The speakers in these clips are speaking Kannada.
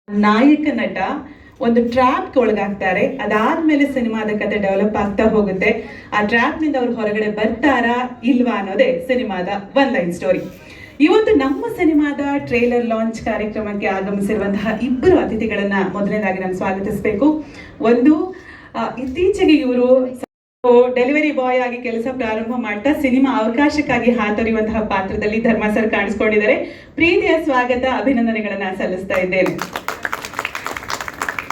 ನಾಯಕ ನಟ ಒಂದು ಟ್ರ್ಯಾಪ್ ಒಳಗಾಗ್ತಾರೆ. ಅದಾದ್ಮೇಲೆ ಸಿನಿಮಾದ ಕತೆ ಡೆವಲಪ್ ಆಗ್ತಾ ಹೋಗುತ್ತೆ. ಆ ಟ್ರ್ಯಾಪ್ ನಿಂದ ಅವ್ರು ಹೊರಗಡೆ ಬರ್ತಾರಾ ಇಲ್ವಾ ಅನ್ನೋದೇ ಸಿನಿಮಾದ ಒನ್ ಲೈನ್ ಸ್ಟೋರಿ. ಇವತ್ತು ನಮ್ಮ ಸಿನಿಮಾದ ಟ್ರೇಲರ್ ಲಾಂಚ್ ಕಾರ್ಯಕ್ರಮಕ್ಕೆ ಆಗಮಿಸಿರುವಂತಹ ಇಬ್ಬರು ಅತಿಥಿಗಳನ್ನ ಮೊದಲನೇದಾಗಿ ನಾನು ಸ್ವಾಗತಿಸಬೇಕು. ಒಂದು ಇತ್ತೀಚೆಗೆ ಇವರು ಡೆಲಿವರಿ ಬಾಯ್ ಆಗಿ ಕೆಲಸ ಪ್ರಾರಂಭ ಮಾಡ್ತಾ ಸಿನಿಮಾ ಅವಕಾಶಕ್ಕಾಗಿ ಹಾತೊರೆಯುವಂತಹ ಪಾತ್ರದಲ್ಲಿ ಧರ್ಮ ಸರ್ ಕಾಣಿಸ್ಕೊಂಡಿದ್ದಾರೆ. ಪ್ರೀತಿಯ ಸ್ವಾಗತ, ಅಭಿನಂದನೆಗಳನ್ನ ಸಲ್ಲಿಸ್ತಾ ಇದ್ದೇನೆ.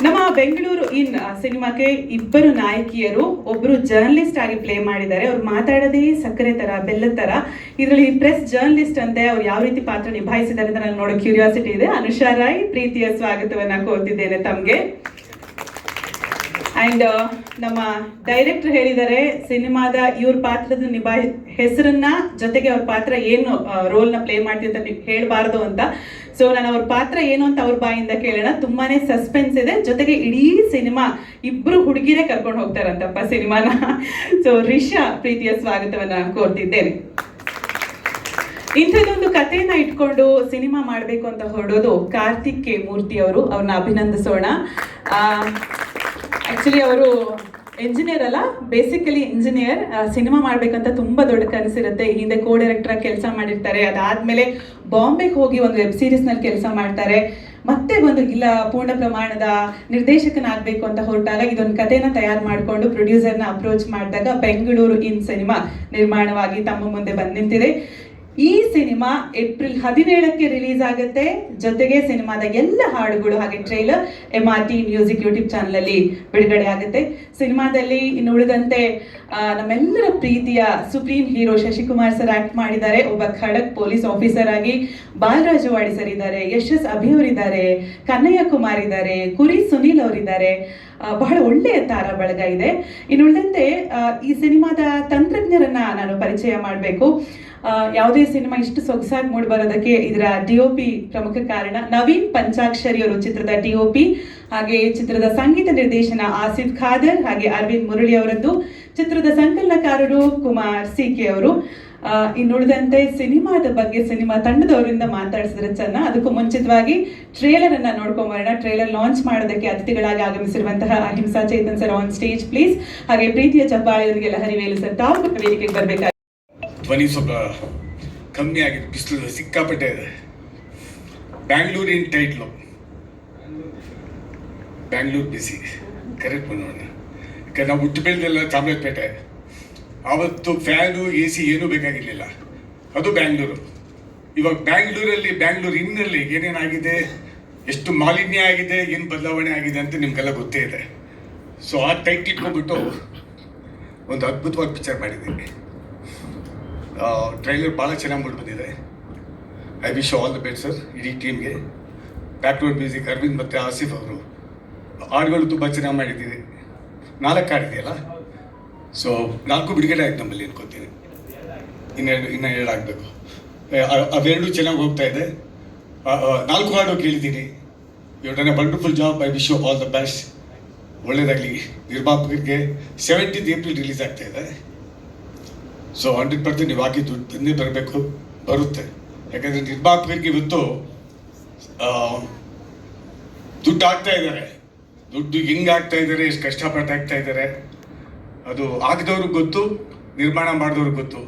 ನಮ್ಮ ಬೆಂಗಳೂರು ಇನ್ ಸಿನಿಮಾಕ್ಕೆ ಇಬ್ಬರು ನಾಯಕಿಯರು, ಒಬ್ರು ಜರ್ನಲಿಸ್ಟ್ ಆಗಿ ಪ್ಲೇ ಮಾಡಿದ್ದಾರೆ. ಅವ್ರು ಮಾತಾಡೋದೇ ಸಕ್ಕರೆ ತರ, ಬೆಲ್ಲದ ತರ. ಇದರಲ್ಲಿ ಪ್ರೆಸ್ ಜರ್ನಲಿಸ್ಟ್ ಅಂತೆ, ಅವ್ರು ಯಾವ ರೀತಿ ಪಾತ್ರ ನಿಭಾಯಿಸಿದ್ದಾರೆ ಅಂತ ನಾನು ನೋಡೋ ಕ್ಯೂರಿಯಾಸಿಟಿ ಇದೆ. ಅನುಷಾ ರಾಯ್, ಪ್ರೀತಿಯ ಸ್ವಾಗತವನ್ನ ಕೋರ್ತಿದ್ದೇನೆ ತಮ್ಗೆ. ಅಂಡ್ ನಮ್ಮ ಡೈರೆಕ್ಟರ್ ಹೇಳಿದ್ದಾರೆ ಸಿನಿಮಾದ ಇವ್ರ ಪಾತ್ರದ ಹೆಸರನ್ನ ಜೊತೆಗೆ ಅವ್ರ ಪಾತ್ರ ಏನು ರೋಲ್ ನ ಪ್ಲೇ ಮಾಡ್ತೀವಿ ಅಂತ ಹೇಳ್ಬಾರ್ದು ಅಂತ. ಸೊ ನಾನು ಅವ್ರ ಪಾತ್ರ ಏನು ಅಂತ ಅವ್ರ ಬಾಯಿಂದ ಕೇಳೋಣ. ತುಂಬಾನೇ ಸಸ್ಪೆನ್ಸ್ ಇದೆ. ಜೊತೆಗೆ ಇಡೀ ಸಿನಿಮಾ ಇಬ್ರು ಹುಡುಗಿರೇ ಕರ್ಕೊಂಡು ಹೋಗ್ತಾರಂತಪ್ಪ ಸಿನಿಮಾನ. ಸೊ ರಿಷಾ, ಪ್ರೀತಿಯ ಸ್ವಾಗತವನ್ನ ಕೋರ್ತಿದ್ದೇನೆ. ಇಂಥದ್ದೊಂದು ಕಥೆಯನ್ನ ಇಟ್ಕೊಂಡು ಸಿನಿಮಾ ಮಾಡಬೇಕು ಅಂತ ಹೊರಡೋದು ಕಾರ್ತಿಕ್ ಕೆ ಮೂರ್ತಿ ಅವರು. ಅವ್ರನ್ನ ಅಭಿನಂದಿಸೋಣ. ಆಕ್ಚುಲಿ ಅವರು ಇಂಜಿನಿಯರ್ ಅಲ್ಲ, ಬೇಸಿಕಲಿ ಇಂಜಿನಿಯರ್. ಸಿನಿಮಾ ಮಾಡ್ಬೇಕಂತ ತುಂಬಾ ದೊಡ್ಡ ಕನಸಿರುತ್ತೆ. ಹಿಂದೆ ಕೋ ಡೈರೆಕ್ಟರ್ ಕೆಲಸ ಮಾಡಿರ್ತಾರೆ. ಅದಾದ್ಮೇಲೆ ಬಾಂಬೆಗೆ ಹೋಗಿ ಒಂದು ವೆಬ್ ಸೀರೀಸ್ ನಲ್ಲಿ ಕೆಲಸ ಮಾಡ್ತಾರೆ. ಮತ್ತೆ ಒಂದು ಇಲ್ಲ ಪೂರ್ಣ ಪ್ರಮಾಣದ ನಿರ್ದೇಶಕನಾಗಬೇಕು ಅಂತ ಹೊರಟಾಗ ಇದೊಂದು ಕಥೆನ ತಯಾರು ಮಾಡಿಕೊಂಡು ಪ್ರೊಡ್ಯೂಸರ್ನ ಅಪ್ರೋಚ್ ಮಾಡಿದಾಗ ಬೆಂಗಳೂರು ಇನ್ ಸಿನಿಮಾ ನಿರ್ಮಾಣವಾಗಿ ತಮ್ಮ ಮುಂದೆ ಬಂದು ನಿಂತಿದೆ. ಈ ಸಿನಿಮಾ ಏಪ್ರಿಲ್ 17ಕ್ಕೆ ರಿಲೀಸ್ ಆಗುತ್ತೆ. ಜೊತೆಗೆ ಸಿನಿಮಾದ ಎಲ್ಲ ಹಾಡುಗಳು ಹಾಗೆ trailer MRT music YouTube channel ಅಲ್ಲಿ ಬಿಡುಗಡೆ ಆಗುತ್ತೆ. ಸಿನಿಮಾದಲ್ಲಿ ಇನ್ನು ಉಳಿದಂತೆ ನಮ್ಮೆಲ್ಲರ ಪ್ರೀತಿಯ supreme hero Shashikumar sir act ಮಾಡಿದ್ದಾರೆ. ಒಬ್ಬ ಖಡಕ್ ಪೊಲೀಸ್ ಆಫೀಸರ್ ಆಗಿ ಬಾಲರಾಜು ವಾಡಿ ಸರ್ ಇದ್ದಾರೆ, ಯಶಸ್ ಅಭಿ ಅವರಿದ್ದಾರೆ, ಕನ್ನಯ್ಯ ಕುಮಾರ್ ಇದ್ದಾರೆ, ಕುರಿ ಸುನೀಲ್ ಅವರಿದ್ದಾರೆ. ಬಹಳ ಒಳ್ಳೆಯ ತಾರಾ ಬಳಗ ಇದೆ. ಇನ್ನು ಉಳಿದಂತೆ ಈ ಸಿನಿಮಾದ ತಂತ್ರಜ್ಞರನ್ನ ನಾನು ಪರಿಚಯ ಮಾಡಬೇಕು. ಯಾವುದೇ ಸಿನಿಮಾ ಇಷ್ಟು ಸೊಗಸಾಗಿ ಮೂಡಿ ಬರೋದಕ್ಕೆ ಇದರ DOP ಪ್ರಮುಖ ಕಾರಣ. ನವೀನ್ ಪಂಚಾಕ್ಷರಿ ಅವರು ಚಿತ್ರದ DOP, ಹಾಗೆ ಚಿತ್ರದ ಸಂಗೀತ ನಿರ್ದೇಶನ ಆಸಿಫ್ ಖಾದರ್ ಹಾಗೆ ಅರವಿಂದ್ ಮುರಳಿ ಅವರದ್ದು. ಚಿತ್ರದ ಸಂಕಲನಕಾರರು ಕುಮಾರ್ CK ಅವರು. ಇನ್ನುಳಿದಂತೆ ಸಿನಿಮಾದ ಬಗ್ಗೆ ಸಿನಿಮಾ ತಂಡದವರಿಂದ ಮಾತಾಡಿಸಿದ್ರೆ ಚೆನ್ನ. ಅದಕ್ಕೂ ಮುಂಚಿತವಾಗಿ ಟ್ರೇಲರ್ ಅನ್ನ ನೋಡ್ಕೊಂಬರೋಣ. ಟ್ರೇಲರ್ ಲಾಂಚ್ ಮಾಡೋದಕ್ಕೆ ಅತಿಥಿಗಳಾಗಿ ಆಗಮಿಸಿರುವಂತಹ Ahimsa Chetan sir on stage please. ಹಾಗೆ ಪ್ರೀತಿಯ ಚಪ್ಪಾಳೆಯವರಿಗೆಲ್ಲ ಹರಿವೇಲು ಸರ್ ತಾವು ವೇದಿಕೆಗೆ ಬರ್ಬೇಕಾಗಿ. ಧ್ವನಿ ಸ್ವಲ್ಪ ಕಮ್ಮಿ ಆಗಿದೆ, ಬಿಸಿಲು ಸಿಕ್ಕಾಪಟ್ಟೆ ಇದೆ. ಬ್ಯಾಂಗ್ಳೂರಿನ ಟೈಟ್ಲು ಬ್ಯಾಂಗ್ಳೂರು ಬಿಸಿ ಕರೆಕ್ಟ್ ಬಂದೋಣ. ಯಾಕಂದ್ರೆ ನಾವು ಹುಟ್ಟು ಬೆಳೆದೆಲ್ಲ ಚಾಮರಾಜಪೇಟೆ. ಆವತ್ತು ಫ್ಯಾನು AC ಏನೂ ಬೇಕಾಗಿರಲಿಲ್ಲ, ಅದು ಬ್ಯಾಂಗ್ಳೂರು. ಇವಾಗ ಬ್ಯಾಂಗ್ಳೂರು ಇನ್ನಲ್ಲಿ ಏನೇನಾಗಿದೆ, ಎಷ್ಟು ಮಾಲಿನ್ಯ ಆಗಿದೆ, ಏನು ಬದಲಾವಣೆ ಆಗಿದೆ ಅಂತ ನಿಮ್ಗೆಲ್ಲ ಗೊತ್ತೇ ಇದೆ. ಸೊ ಆ ಟೈಟ್ ಇಟ್ಕೊಂಡ್ಬಿಟ್ಟು ಒಂದು ಅದ್ಭುತವಾದ ಪಿಕ್ಚರ್ ಮಾಡಿದ್ದೀನಿ. ಟ್ರೈಲರ್ ಭಾಳ ಚೆನ್ನಾಗಿ ಮೂಡಿ ಬಂದಿದೆ. I wish all the best sir ಇಡೀ ಟೀಮ್ಗೆ. ಬ್ಯಾಕ್ಗ್ರೌಂಡ್ ಮ್ಯೂಸಿಕ್ ಅರವಿಂದ್ ಮತ್ತು ಆಸಿಫ್ ಅವರು. ಹಾಡುಗಳು ತುಂಬ ಚೆನ್ನಾಗಿ ಮಾಡಿದ್ದೀವಿ. 4 ಹಾಡಿದೆಯಲ್ಲ, ಸೊ 4 ಬಿಡುಗಡೆ ಆಯ್ತು ನಮ್ಮಲ್ಲಿ ಅನ್ಕೋತೀನಿ. ಇನ್ನು 2 ಆಗಬೇಕು. ಅವೆರಡು ಚೆನ್ನಾಗಿ ಹೋಗ್ತಾ ಇದೆ. 4 ಹಾಡು ಕೇಳಿದ್ದೀನಿ. You done a wonderful job. I wish you all the best. ಒಳ್ಳೆಯದಾಗಲಿ. ನಿರ್ಮಾಪಕರಿಗೆ 17th ಏಪ್ರಿಲ್ ರಿಲೀಸ್ ಆಗ್ತಾ ಇದೆ. ಸೊ 100% ನೀವು ಹಾಕಿ ದುಡ್ಡು ಬಂದೇ ಬರಬೇಕು, ಬರುತ್ತೆ. ಯಾಕಂದರೆ ನಿರ್ಮಾಪಕರಿಗೆ ಇವತ್ತು ದುಡ್ಡು ಹಾಕ್ತಾ ಇದ್ದಾರೆ. ದುಡ್ಡು ಹೆಂಗೆ ಹಾಕ್ತಾ ಇದ್ದಾರೆ, ಎಷ್ಟು ಕಷ್ಟಪಟ್ಟು ಹಾಕ್ತಾ ಇದ್ದಾರೆ, ಅದು ಹಾಕಿದವ್ರಿಗೆ ಗೊತ್ತು, ನಿರ್ಮಾಣ ಮಾಡಿದವ್ರಿಗೆ ಗೊತ್ತು.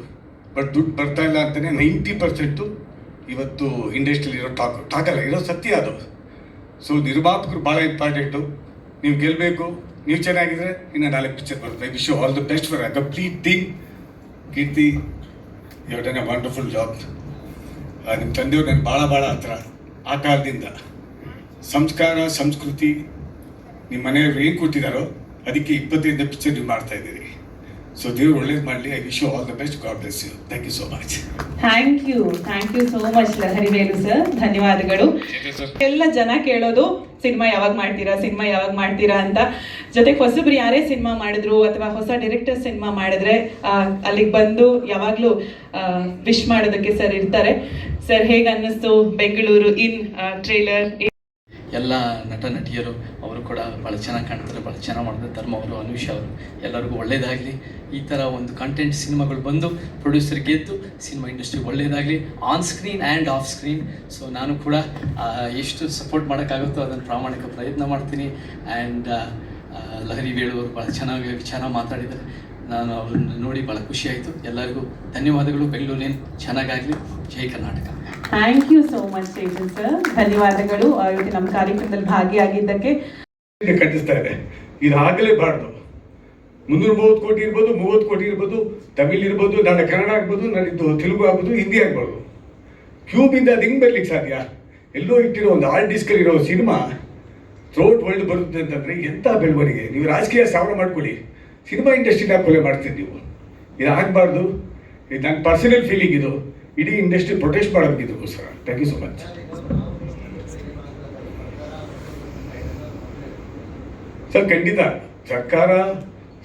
ಬಟ್ ದುಡ್ಡು ಬರ್ತಾ ಇಲ್ಲ ಅಂತಲೇ 90% ಇವತ್ತು ಇಂಡಸ್ಟ್ರಿಯಲ್ಲಿ ಇರೋ ಟಾಕಲ್ಲ, ಇರೋ ಸತ್ಯ ಅದು. ಸೊ ನಿರ್ಮಾಪಕರು ಭಾಳ ಇಂಪಾರ್ಟೆಂಟು. ನೀವು ಗೆಲ್ಲಬೇಕು. ನೀವು ಚೆನ್ನಾಗಿದ್ರೆ ಇನ್ನು 4 ಪಿಕ್ಚರ್ ಬರುತ್ತೆ. I wish you all the best for a complete thing. Keerthi, you done a wonderful job. ನಿಮ್ಮ ತಂದೆಯವ್ರು ನನಗೆ ಭಾಳ ಹತ್ರ. ಆ ಕಾಲದಿಂದ ಸಂಸ್ಕಾರ ಸಂಸ್ಕೃತಿ ನಿಮ್ಮ ಮನೆಯವ್ರು ಏನು ಕೊಟ್ಟಿದ್ದಾರೋ ಅದಕ್ಕೆ 25 ಪಿಕ್ಚರ್ ನೀವು ಮಾಡ್ತಾ ಇದ್ದೀರಿ. ಸೊ ದೇವ್ರು ಒಳ್ಳೇದು ಮಾಡಲಿ. I wish you all the best. God bless you. Thank you so much. Thank you so much Harivelu sir, ಧನ್ಯವಾದಗಳು. ಎಲ್ಲ ಜನ ಕೇಳೋದು ಸಿನಿಮಾ ಯಾವಾಗ ಮಾಡ್ತೀರಾ ಅಂತ. ಜೊತೆಗೆ ಹೊಸಬ್ರು ಯಾರೇ ಸಿನಿಮಾ ಮಾಡಿದ್ರು ಅಥವಾ ಹೊಸ ಡೈರೆಕ್ಟರ್ ಸಿನಿಮಾ ಮಾಡಿದ್ರೆ ಅಲ್ಲಿಗೆ ಬಂದು ಯಾವಾಗಲೂ ವಿಶ್ ಮಾಡೋದಕ್ಕೆ ಸರ್ ಇರ್ತಾರೆ. ಸರ್ ಹೇಗೆ ಅನ್ನಿಸ್ತು ಬೆಂಗಳೂರು ಇನ್ ಟ್ರೇಲರ್? ಎಲ್ಲ ನಟ ನಟಿಯರು ಅವರು ಕೂಡ ಭಾಳ ಚೆನ್ನಾಗಿ ಕಾಣ್ತಾರೆ, ಭಾಳ ಚೆನ್ನಾಗಿ ಮಾಡಿದ್ದಾರೆ. ಧರ್ಮ ಅವರು, ಅನುಷ್ ಅವರು, ಎಲ್ಲರಿಗೂ ಒಳ್ಳೆಯದಾಗಲಿ. ಈ ಥರ ಒಂದು ಕಂಟೆಂಟ್ ಸಿನಿಮಾಗಳು ಬಂದು ಪ್ರೊಡ್ಯೂಸರ್ ಗೆದ್ದು ಸಿನಿಮಾ ಇಂಡಸ್ಟ್ರಿ ಒಳ್ಳೆಯದಾಗಲಿ, on screen and off screen. So ನಾನು ಕೂಡ ಎಷ್ಟು ಸಪೋರ್ಟ್ ಮಾಡೋಕ್ಕಾಗುತ್ತೋ ಅದನ್ನು ಪ್ರಾಮಾಣಿಕ ಪ್ರಯತ್ನ ಮಾಡ್ತೀನಿ. ಆ್ಯಂಡ್ ಲಹರಿ ವೇಳುವರು ಭಾಳ ಚೆನ್ನಾಗಿ ವಿಚಾರ ಮಾತಾಡಿದ್ದಾರೆ. ನಾನು ಅವ್ರನ್ನ ನೋಡಿ ಭಾಳ ಖುಷಿಯಾಯಿತು. ಎಲ್ಲರಿಗೂ ಧನ್ಯವಾದಗಳು. ಬೆಂಗಳೂರಿನ ಚೆನ್ನಾಗಾಗಲಿ. ಜೈ Karnataka. Thank you so much Tejan sir, ಧನ್ಯವಾದಗಳು ಇವತ್ತು ನಮ್ಮ ಕಾರ್ಯಕ್ರಮದಲ್ಲಿ ಭಾಗಿಯಾಗಿದ್ದಕ್ಕೆ. ಕಟ್ಟಿಸ್ತಾ ಇದೆ, ಇದಾಗಲೇಬಾರ್ದು. 330 ಕೋಟಿ ಇರ್ಬೋದು, 30 ಕೋಟಿ ಇರ್ಬೋದು, ತಮಿಳ್ ಇರ್ಬೋದು, ನಾಳೆ ಕನ್ನಡ ಆಗ್ಬೋದು, ನಾಳಿದ್ದು ತೆಲುಗು ಆಗ್ಬೋದು, ಹಿಂದಿ ಆಗ್ಬೋದು. ಕ್ಯೂಬಿಂದ ಅದು ಹೆಂಗೆ ಬರ್ಲಿಕ್ಕೆ ಸಾಧ್ಯ? ಎಲ್ಲೋ ಇಟ್ಟಿರೋ ಒಂದು ಹಾರ್ಡ್ ಡಿಸ್ಕಲ್ಲಿ ಇರೋ ಸಿನಿಮಾ ಥ್ರೋಟ್ ವರ್ಲ್ಡ್ ಬರುತ್ತೆ ಅಂತಂದರೆ ಎಂಥ ಬೆಳವಣಿಗೆ. ನೀವು ರಾಜಕೀಯ ಸಾವಿರ ಮಾಡ್ಕೊಳ್ಳಿ, ಸಿನಿಮಾ ಇಂಡಸ್ಟ್ರಿನ ಕೊಲೆ ಮಾಡ್ತೀರಿ ನೀವು. ಇದು ಆಗಬಾರ್ದು. ಇದು ನನ್ನ ಪರ್ಸನಲ್ ಫೀಲಿಂಗ್. ಇದು ಇಡೀ ಇಂಡಸ್ಟ್ರಿ ಪ್ರೊಟೆಸ್ಟ್ ಮಾಡೋದಕ್ಕೋಸ್ಕರ. Thank you so much. Sir, ಖಂಡಿತ ಸರ್ಕಾರ,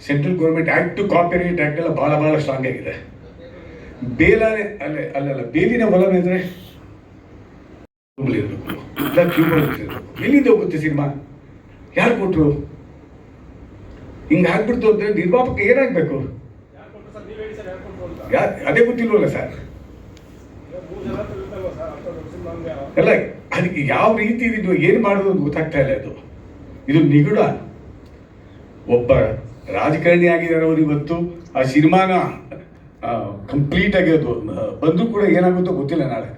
central government act, copyright act ಎಲ್ಲ ಭಾಳ ಭಾಳ ಸ್ಟ್ರಾಂಗ್ ಆಗಿದೆ. ಬೇಲನೆ ಅಲ್ಲಲ್ಲ ಬೇಲಿನ ಒಲವೆ ಅಂದರೆ ಎಲ್ಲಿಂದ ಹೋಗುತ್ತೆ ಸಿನಿಮಾ? ಯಾರು ಕೊಟ್ಟರು? ಹಿಂಗೆ ಆಗ್ಬಿಡ್ತು ಅಂದರೆ ನಿರ್ಮಾಪಕ ಏನಾಗಬೇಕು? ಅದೇ ಗೊತ್ತಿಲ್ವಲ್ಲ ಸರ್. ಅಲ್ಲ, ಅದಕ್ಕೆ ಯಾವ ರೀತಿ ಇದು ಏನು ಮಾಡೋದು ಅಂತ ಗೊತ್ತಾಗ್ತಾ ಇಲ್ಲ. ಇದು ನಿಗೂಢ. ಒಬ್ಬ ರಾಜಕಾರಣಿ ಆಗಿದ್ದಾರೆ ಅವರು ಇವತ್ತು. ಆ ಸಿನಿಮಾನ ಕಂಪ್ಲೀಟ್ ಆಗಿ ಅದು ಬಂದರೂ ಕೂಡ ಏನಾಗುತ್ತೋ ಗೊತ್ತಿಲ್ಲ. ನಾಳೆ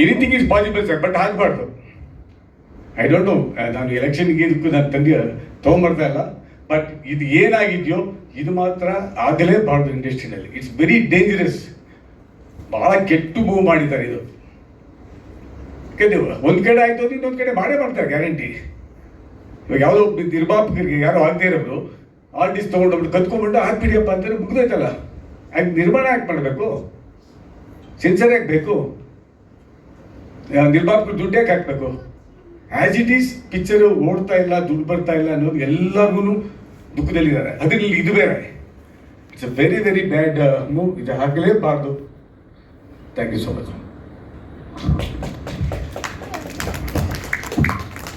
anything is possible sir, but ಆಗಬಾರ್ದು. ಐ ಡೋಂಟ್ ನೋ, ನಾನು ಎಲೆಕ್ಷನ್ಗೆ ಇದಕ್ಕೂ ನಾನು ತೊಗೊಂಬರ್ತಾ ಇಲ್ಲ. ಬಟ್ ಇದು ಏನಾಗಿದೆಯೋ ಇದು ಮಾತ್ರ ಆಗಲೇಬಾರ್ದು ಇಂಡಸ್ಟ್ರಿನಲ್ಲಿ. It's very dangerous. ಭಾಳ ಕೆಟ್ಟು ಮೂವ್ ಮಾಡಿದ್ದಾರೆ ಇದು. ಒಂದು ಕಡೆ ಆಯಿತು ಅಂದ್ರೆ ಇನ್ನೊಂದು ಕಡೆ ಮಾಡೇ ಮಾಡ್ತಾರೆ ಗ್ಯಾರಂಟಿ. ಇವಾಗ ಯಾವುದೋ ನಿರ್ಮಾಪಕರಿಗೆ ಯಾರು ಆಗದೆ ಇರೋರು ಆರ್ಟಿಸ್ಟ್ ತೊಗೊಂಡೋಗ್ಬಿಟ್ಟು ಕತ್ಕೊಂಡ್ಬಿಟ್ಟು ಹಾಕ್ಬಿಡಿಯಪ್ಪ ಅಂತಾರೆ, ಮುಗ್ದೋಯ್ತಲ್ಲ. ಆಯ್ತು, ನಿರ್ಮಾಣ ಯಾಕೆ ಮಾಡಬೇಕು? ಸೆನ್ಸರ್ ಯಾಕೆ ಬೇಕು? ನಿರ್ಮಾಪಕರು ದುಡ್ಡು ಯಾಕೆ ಹಾಕಬೇಕು? ಆ್ಯಸ್ ಇಟ್ ಈಸ್ ಪಿಕ್ಚರು ಓಡ್ತಾ ಇಲ್ಲ, ದುಡ್ಡು ಬರ್ತಾ ಇಲ್ಲ ಅನ್ನೋದು ಎಲ್ಲರಿಗೂ ದುಃಖದಲ್ಲಿದ್ದಾರೆ. ಅದರಲ್ಲಿ ಇದು ಬೇರೆ. It's a very very bad move. ಇದು ಆಗಲೇಬಾರ್ದು. Thank you so much.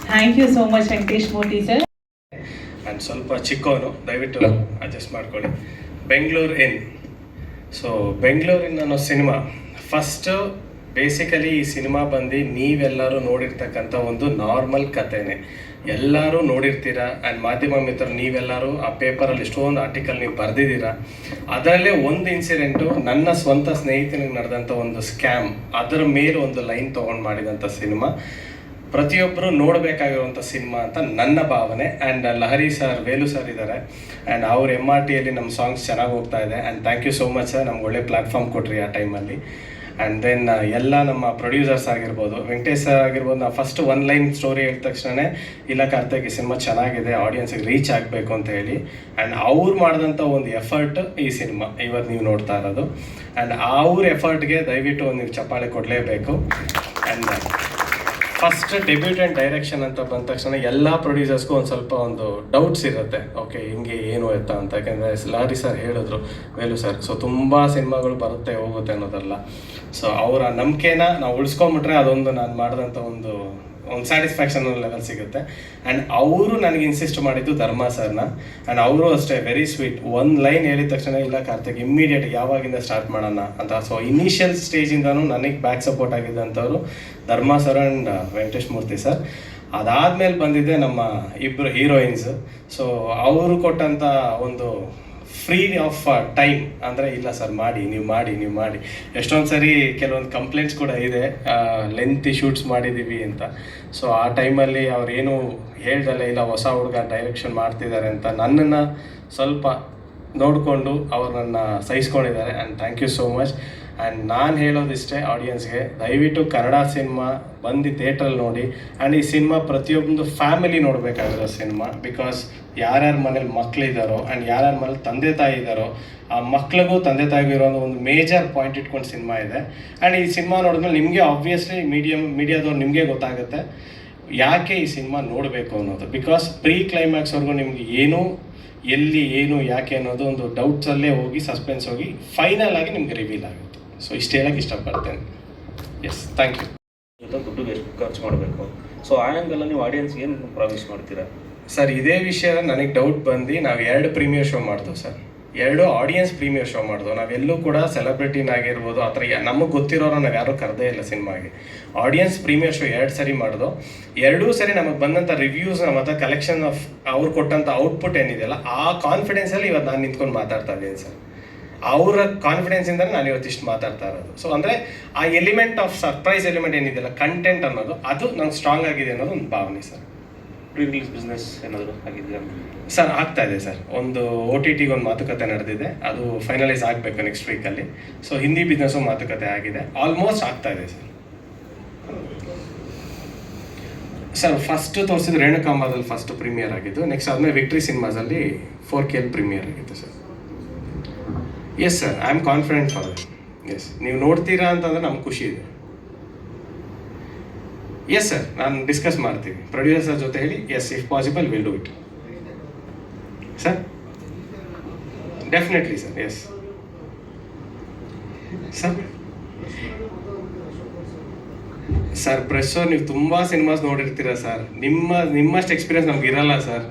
Thank you so much Venkatesh Murthy sir. And ಸ್ವಲ್ಪ ಚಿಕ್ಕವನು, ದಯವಿಟ್ಟು ಅಡ್ಜಸ್ಟ್ ಮಾಡ್ಕೊಳ್ಳಿ. ಬೆಂಗಳೂರು ಇನ್. ಸೊ ಬೆಂಗಳೂರಿನ ಅನ್ನೋ ಸಿನಿಮಾ ಫಸ್ಟು ಬೇಸಿಕಲಿ ಈ ಸಿನಿಮಾ ಬಂದು ನೀವೆಲ್ಲರೂ ನೋಡಿರ್ತಕ್ಕಂಥ ಒಂದು ನಾರ್ಮಲ್ ಕಥೆನೇ. ಎಲ್ಲರೂ ನೋಡಿರ್ತೀರಾ. ಆ್ಯಂಡ್ ಮಾಧ್ಯಮ ಮಿತ್ರರು ನೀವೆಲ್ಲರೂ ಆ ಪೇಪರಲ್ಲಿ ಎಷ್ಟೊಂದು ಆರ್ಟಿಕಲ್ ನೀವು ಬರೆದಿದ್ದೀರಾ. ಅದರಲ್ಲೇ ಒಂದು ಇನ್ಸಿಡೆಂಟು ನನ್ನ ಸ್ವಂತ ಸ್ನೇಹಿತನಿಗೆ ನಡೆದಂಥ ಒಂದು ಸ್ಕ್ಯಾಮ್, ಅದರ ಮೇಲೆ ಒಂದು ಲೈನ್ ತೊಗೊಂಡು ಮಾಡಿದಂಥ ಸಿನಿಮಾ. ಪ್ರತಿಯೊಬ್ಬರು ನೋಡಬೇಕಾಗಿರುವಂಥ ಸಿನಿಮಾ ಅಂತ ನನ್ನ ಭಾವನೆ. And Lahari sir, Velu sir ಇದ್ದಾರೆ. ಆ್ಯಂಡ್ ಅವ್ರ MRTಯಲ್ಲಿ ನಮ್ಮ ಸಾಂಗ್ಸ್ ಚೆನ್ನಾಗಿ ಹೋಗ್ತಾ ಇದೆ. And thank you so much sir, ನಮ್ಗೆ ಒಳ್ಳೆ ಪ್ಲ್ಯಾಟ್ಫಾರ್ಮ್ ಕೊಟ್ರಿ ಆ ಟೈಮಲ್ಲಿ. ಆ್ಯಂಡ್ ದೆನ್ ಎಲ್ಲ ನಮ್ಮ ಪ್ರೊಡ್ಯೂಸರ್ಸ್ ಆಗಿರ್ಬೋದು, ವೆಂಕಟೇಶ್ ಸರ್ ಆಗಿರ್ಬೋದು, ನಾವು ಫಸ್ಟ್ ಒನ್ ಲೈನ್ ಸ್ಟೋರಿ ಹೇಳಿದ ತಕ್ಷಣ ಇಲ್ಲ ಕಾರ್ತಿಕ್, ಈ ಸಿನಿಮಾ ಚೆನ್ನಾಗಿದೆ, ಆಡಿಯನ್ಸಿಗೆ ರೀಚ್ ಆಗಬೇಕು ಅಂತ ಹೇಳಿ. ಆ್ಯಂಡ್ ಅವ್ರು ಮಾಡಿದಂಥ ಒಂದು ಎಫರ್ಟ್ ಈ ಸಿನಿಮಾ ಇವತ್ತು ನೀವು ನೋಡ್ತಾ ಇರೋದು. ಆ್ಯಂಡ್ ಅವ್ರ ಎಫರ್ಟ್ಗೆ ದಯವಿಟ್ಟು ನೀವು ಚಪ್ಪಾಳೆ ಕೊಡಲೇಬೇಕು. ಆ್ಯಂಡ್ ಫಸ್ಟ್ ಡೆಬ್ಯೂಟೆಂಟ್ ಡೈರೆಕ್ಷನ್ ಅಂತ ಬಂದ ತಕ್ಷಣ ಎಲ್ಲ ಪ್ರೊಡ್ಯೂಸರ್ಸ್ಗೂ ಒಂದು ಸ್ವಲ್ಪ ಒಂದು ಡೌಟ್ಸ್ ಇರುತ್ತೆ. ಓಕೆ, ಹಿಂಗೆ ಏನು ಎತ್ತಾ ಅಂತ. ಯಾಕೆಂದರೆ ಲಹರಿ ಸರ್ ಹೇಳಿದ್ರು, ವೇಲು ಸರ್, ಸೊ ತುಂಬ ಸಿನಿಮಾಗಳು ಬರುತ್ತೆ ಹೋಗುತ್ತೆ ಅನ್ನೋದಲ್ಲ. ಸೊ ಅವರ ನಂಬಿಕೆನ ನಾವು ಉಳಿಸ್ಕೊಂಬಿಟ್ರೆ ಅದೊಂದು ನಾನು ಮಾಡಿದಂಥ ಒಂದು ಸ್ಯಾಟಿಸ್ಫ್ಯಾಕ್ಷನ್ ಲೆವೆಲ್ ಸಿಗುತ್ತೆ. ಆ್ಯಂಡ್ ಅವರು ನನಗೆ ಇನ್ಸಿಸ್ಟ್ ಮಾಡಿದ್ದು ಧರ್ಮ ಸರ್ನ. ಆ್ಯಂಡ್ ಅವರು ಅಷ್ಟೇ ವೆರಿ ಸ್ವೀಟ್. ಒಂದು ಲೈನ್ ಹೇಳಿದ ತಕ್ಷಣ ಇಲ್ಲ ಕಾರ್ತಿಕ್, ಇಮ್ಮಿಡಿಯೇಟ್ ಯಾವಾಗಿಂದ ಸ್ಟಾರ್ಟ್ ಮಾಡೋಣ ಅಂತ. ಸೊ ಇನಿಷಿಯಲ್ ಸ್ಟೇಜಿಂದನೂ ನನಗೆ ಬ್ಯಾಕ್ ಸಪೋರ್ಟ್ ಆಗಿದ್ದಂಥವ್ರು ಧರ್ಮ sir and Venkatesh Murthy sir. ಅದಾದಮೇಲೆ ಬಂದಿದ್ದೆ ನಮ್ಮ ಇಬ್ಬರು ಹೀರೋಯಿನ್ಸ್. ಸೊ ಅವರು ಕೊಟ್ಟಂಥ ಒಂದು ಫ್ರೀ ಆಫ್ ಟೈಮ್ ಅಂದರೆ ಇಲ್ಲ ಸರ್ ನೀವು ಮಾಡಿ. ಎಷ್ಟೊಂದು ಸರಿ ಕೆಲವೊಂದು ಕಂಪ್ಲೇಂಟ್ಸ್ ಕೂಡ ಇದೆ, ಲೆಂತಿ ಶೂಟ್ಸ್ ಮಾಡಿದ್ದೀವಿ ಅಂತ. ಸೊ ಆ ಟೈಮಲ್ಲಿ ಅವ್ರೇನು ಹೇಳ್ದಲ್ಲ, ಇಲ್ಲ ಹೊಸ ಹುಡುಗ ಡೈರೆಕ್ಷನ್ ಮಾಡ್ತಿದ್ದಾರೆ ಅಂತ ನನ್ನನ್ನು ಸ್ವಲ್ಪ ನೋಡಿಕೊಂಡು ಅವ್ರನ್ನ ಸಹಿಸ್ಕೊಂಡಿದ್ದಾರೆ. And thank you so much. And ನಾನು ಹೇಳೋದಿಷ್ಟೇ ಆಡಿಯನ್ಸ್ಗೆ, ದಯವಿಟ್ಟು ಕನ್ನಡ ಸಿನಿಮಾ ಬಂದು ಥಿಯೇಟ್ರಲ್ಲಿ ನೋಡಿ. ಆ್ಯಂಡ್ ಈ ಸಿನಿಮಾ ಪ್ರತಿಯೊಂದು ಫ್ಯಾಮಿಲಿ ನೋಡಬೇಕಾಗಿರೋ ಸಿನಿಮಾ. ಬಿಕಾಸ್ ಯಾರ್ಯಾರ ಮನೇಲಿ ಮಕ್ಕಳಿದ್ದಾರೋ ಆ್ಯಂಡ್ ಯಾರ್ಯಾರ ಮನೇಲಿ ತಂದೆ ತಾಯಿ ಇದ್ದಾರೋ ಆ ಮಕ್ಳಿಗೂ ತಂದೆ ತಾಯಿಗೂ ಇರೋ ಒಂದು ಮೇಜರ್ ಪಾಯಿಂಟ್ ಇಟ್ಕೊಂಡು ಸಿನಿಮಾ ಇದೆ. ಆ್ಯಂಡ್ ಈ ಸಿನಿಮಾ ನೋಡಿದ್ಮೇಲೆ ನಿಮಗೆ ಆಬ್ವಿಯಸ್ಲಿ ಮೀಡಿಯಾದವ್ರು ನಿಮಗೆ ಗೊತ್ತಾಗುತ್ತೆ ಯಾಕೆ ಈ ಸಿನಿಮಾ ನೋಡಬೇಕು ಅನ್ನೋದು. ಬಿಕಾಸ್ ಪ್ರೀ ಕ್ಲೈಮ್ಯಾಕ್ಸ್ವರೆಗೂ ನಿಮ್ಗೆ ಏನು ಯಾಕೆ ಅನ್ನೋದು ಒಂದು ಡೌಟ್ಸಲ್ಲೇ ಹೋಗಿ ಸಸ್ಪೆನ್ಸ್ ಹೋಗಿ ಫೈನಲ್ ಆಗಿ ನಿಮ್ಗೆ ರಿವೀಲ್ ಆಗುತ್ತೆ. ಸೊ ಇಷ್ಟು ಹೇಳಕ್ಕೆ ಇಷ್ಟಪಡ್ತೇನೆ. Yes, thank you. ದುಡ್ಡು ಎಷ್ಟು ಖರ್ಚು ಮಾಡಬೇಕು, ಸೊ ಆ ಆ್ಯಂಗಲ್ ನೀವು ಆಡಿಯನ್ಸ್ಗೆ ಏನು ಪ್ರಾಮಿಸ್ ಮಾಡ್ತೀರಾ? ಸರ್, ಇದೇ ವಿಷಯ ನನಗೆ ಡೌಟ್ ಬಂದು ನಾವು 2 ಪ್ರೀಮಿಯರ್ ಶೋ ಮಾಡಿದ್ವು ಸರ್, 2 ಆಡಿಯನ್ಸ್ ಪ್ರೀಮಿಯರ್ ಶೋ ಮಾಡಿದ್ವು. ನಾವೆಲ್ಲೂ ಕೂಡ ಸೆಲೆಬ್ರಿಟಿನಾಗಿರ್ಬೋದು ಆ ಥರ ನಮಗೆ ಗೊತ್ತಿರೋರು ನಾವು ಯಾರೂ ಕರೆದೇ ಇಲ್ಲ ಸಿನಿಮಾಗೆ. ಆಡಿಯನ್ಸ್ ಪ್ರೀಮಿಯರ್ ಶೋ 2 ಸರಿ ಮಾಡಿದ್ವು. 2 ಸರಿ ನಮಗೆ ಬಂದಂಥ ರಿವ್ಯೂಸ್ ಮತ್ತು ಕಲೆಕ್ಷನ್ ಆಫ್ ಅವ್ರು ಕೊಟ್ಟಂಥ ಔಟ್ಪುಟ್ ಏನಿದೆಯಲ್ಲ, ಆ ಕಾನ್ಫಿಡೆನ್ಸಲ್ಲಿ ಇವತ್ತು ನಾನು ನಿಂತ್ಕೊಂಡು ಮಾತಾಡ್ತಾ ಇದ್ದೀನಿ ಸರ್. ಅವರ ಕಾನ್ಫಿಡೆನ್ಸಿಂದ ನಾನು ಇವತ್ತಿಷ್ಟು ಮಾತಾಡ್ತಾ ಇರೋದು. ಸೊ ಅಂದರೆ ಆ ಎಲಿಮೆಂಟ್ ಆಫ್ ಸರ್ಪ್ರೈಸ್ ಎಲಿಮೆಂಟ್ ಏನಿದೆಯಲ್ಲ, ಕಂಟೆಂಟ್ ಅನ್ನೋದು, ಅದು ನಂಗೆ ಸ್ಟ್ರಾಂಗ್ ಆಗಿದೆ ಅನ್ನೋದು ಒಂದು ಭಾವನೆ ಸರ್. ಪ್ರೀ ರಿಲೀಸ್ ಬಿಸ್ನೆಸ್ ಏನಾದರೂ ಆಗಿದೆಯಾ ಸರ್? ಆಗ್ತಾ ಇದೆ ಸರ್. ಒಂದು OTTಗೆ ಒಂದು ಮಾತುಕತೆ ನಡೆದಿದೆ, ಅದು ಫೈನಲೈಸ್ ಆಗಬೇಕು ನೆಕ್ಸ್ಟ್ ವೀಕಲ್ಲಿ. ಸೊ ಹಿಂದಿ ಬಿಸ್ನೆಸ್ಸು ಮಾತುಕತೆ ಆಗಿದೆ, ಆಲ್ಮೋಸ್ಟ್ ಆಗ್ತಾ ಇದೆ ಸರ್. ಸರ್, ಫಸ್ಟ್ ತೋರಿಸಿದ ರೇಣುಕಾಂಬದಲ್ಲಿ ಫಸ್ಟ್ ಪ್ರೀಮಿಯರ್ ಆಗಿದ್ದು, ನೆಕ್ಸ್ಟ್ ಆದಮೇಲೆ ವಿಕ್ಟ್ರಿ ಸಿನಿಮಾಸಲ್ಲಿ 4K ಪ್ರೀಮಿಯರ್ ಆಗಿತ್ತು sir. Yes sir, I am confident for that. Yes, ನೀವು ನೋಡ್ತೀರಾ ಅಂತಂದ್ರೆ ನಮ್ಗೆ ಖುಷಿ ಇದೆ. ಎಸ್ ಸರ್, ನಾನು ಡಿಸ್ಕಸ್ ಮಾಡ್ತೀವಿ ಪ್ರೊಡ್ಯೂಸರ್ ಜೊತೆ ಹೇಳಿ. Yes, if possible will do it sir, definitely sir. Yes sir. Sir, ಪ್ರೆಸ್ಸೋ ನೀವು ತುಂಬ ಸಿನಿಮಾಸ್ ನೋಡಿರ್ತೀರ ಸರ್, ನಿಮ್ಮಷ್ಟು ಎಕ್ಸ್ಪೀರಿಯನ್ಸ್ ನಮ್ಗೆ ಇರಲ್ಲ ಸರ್.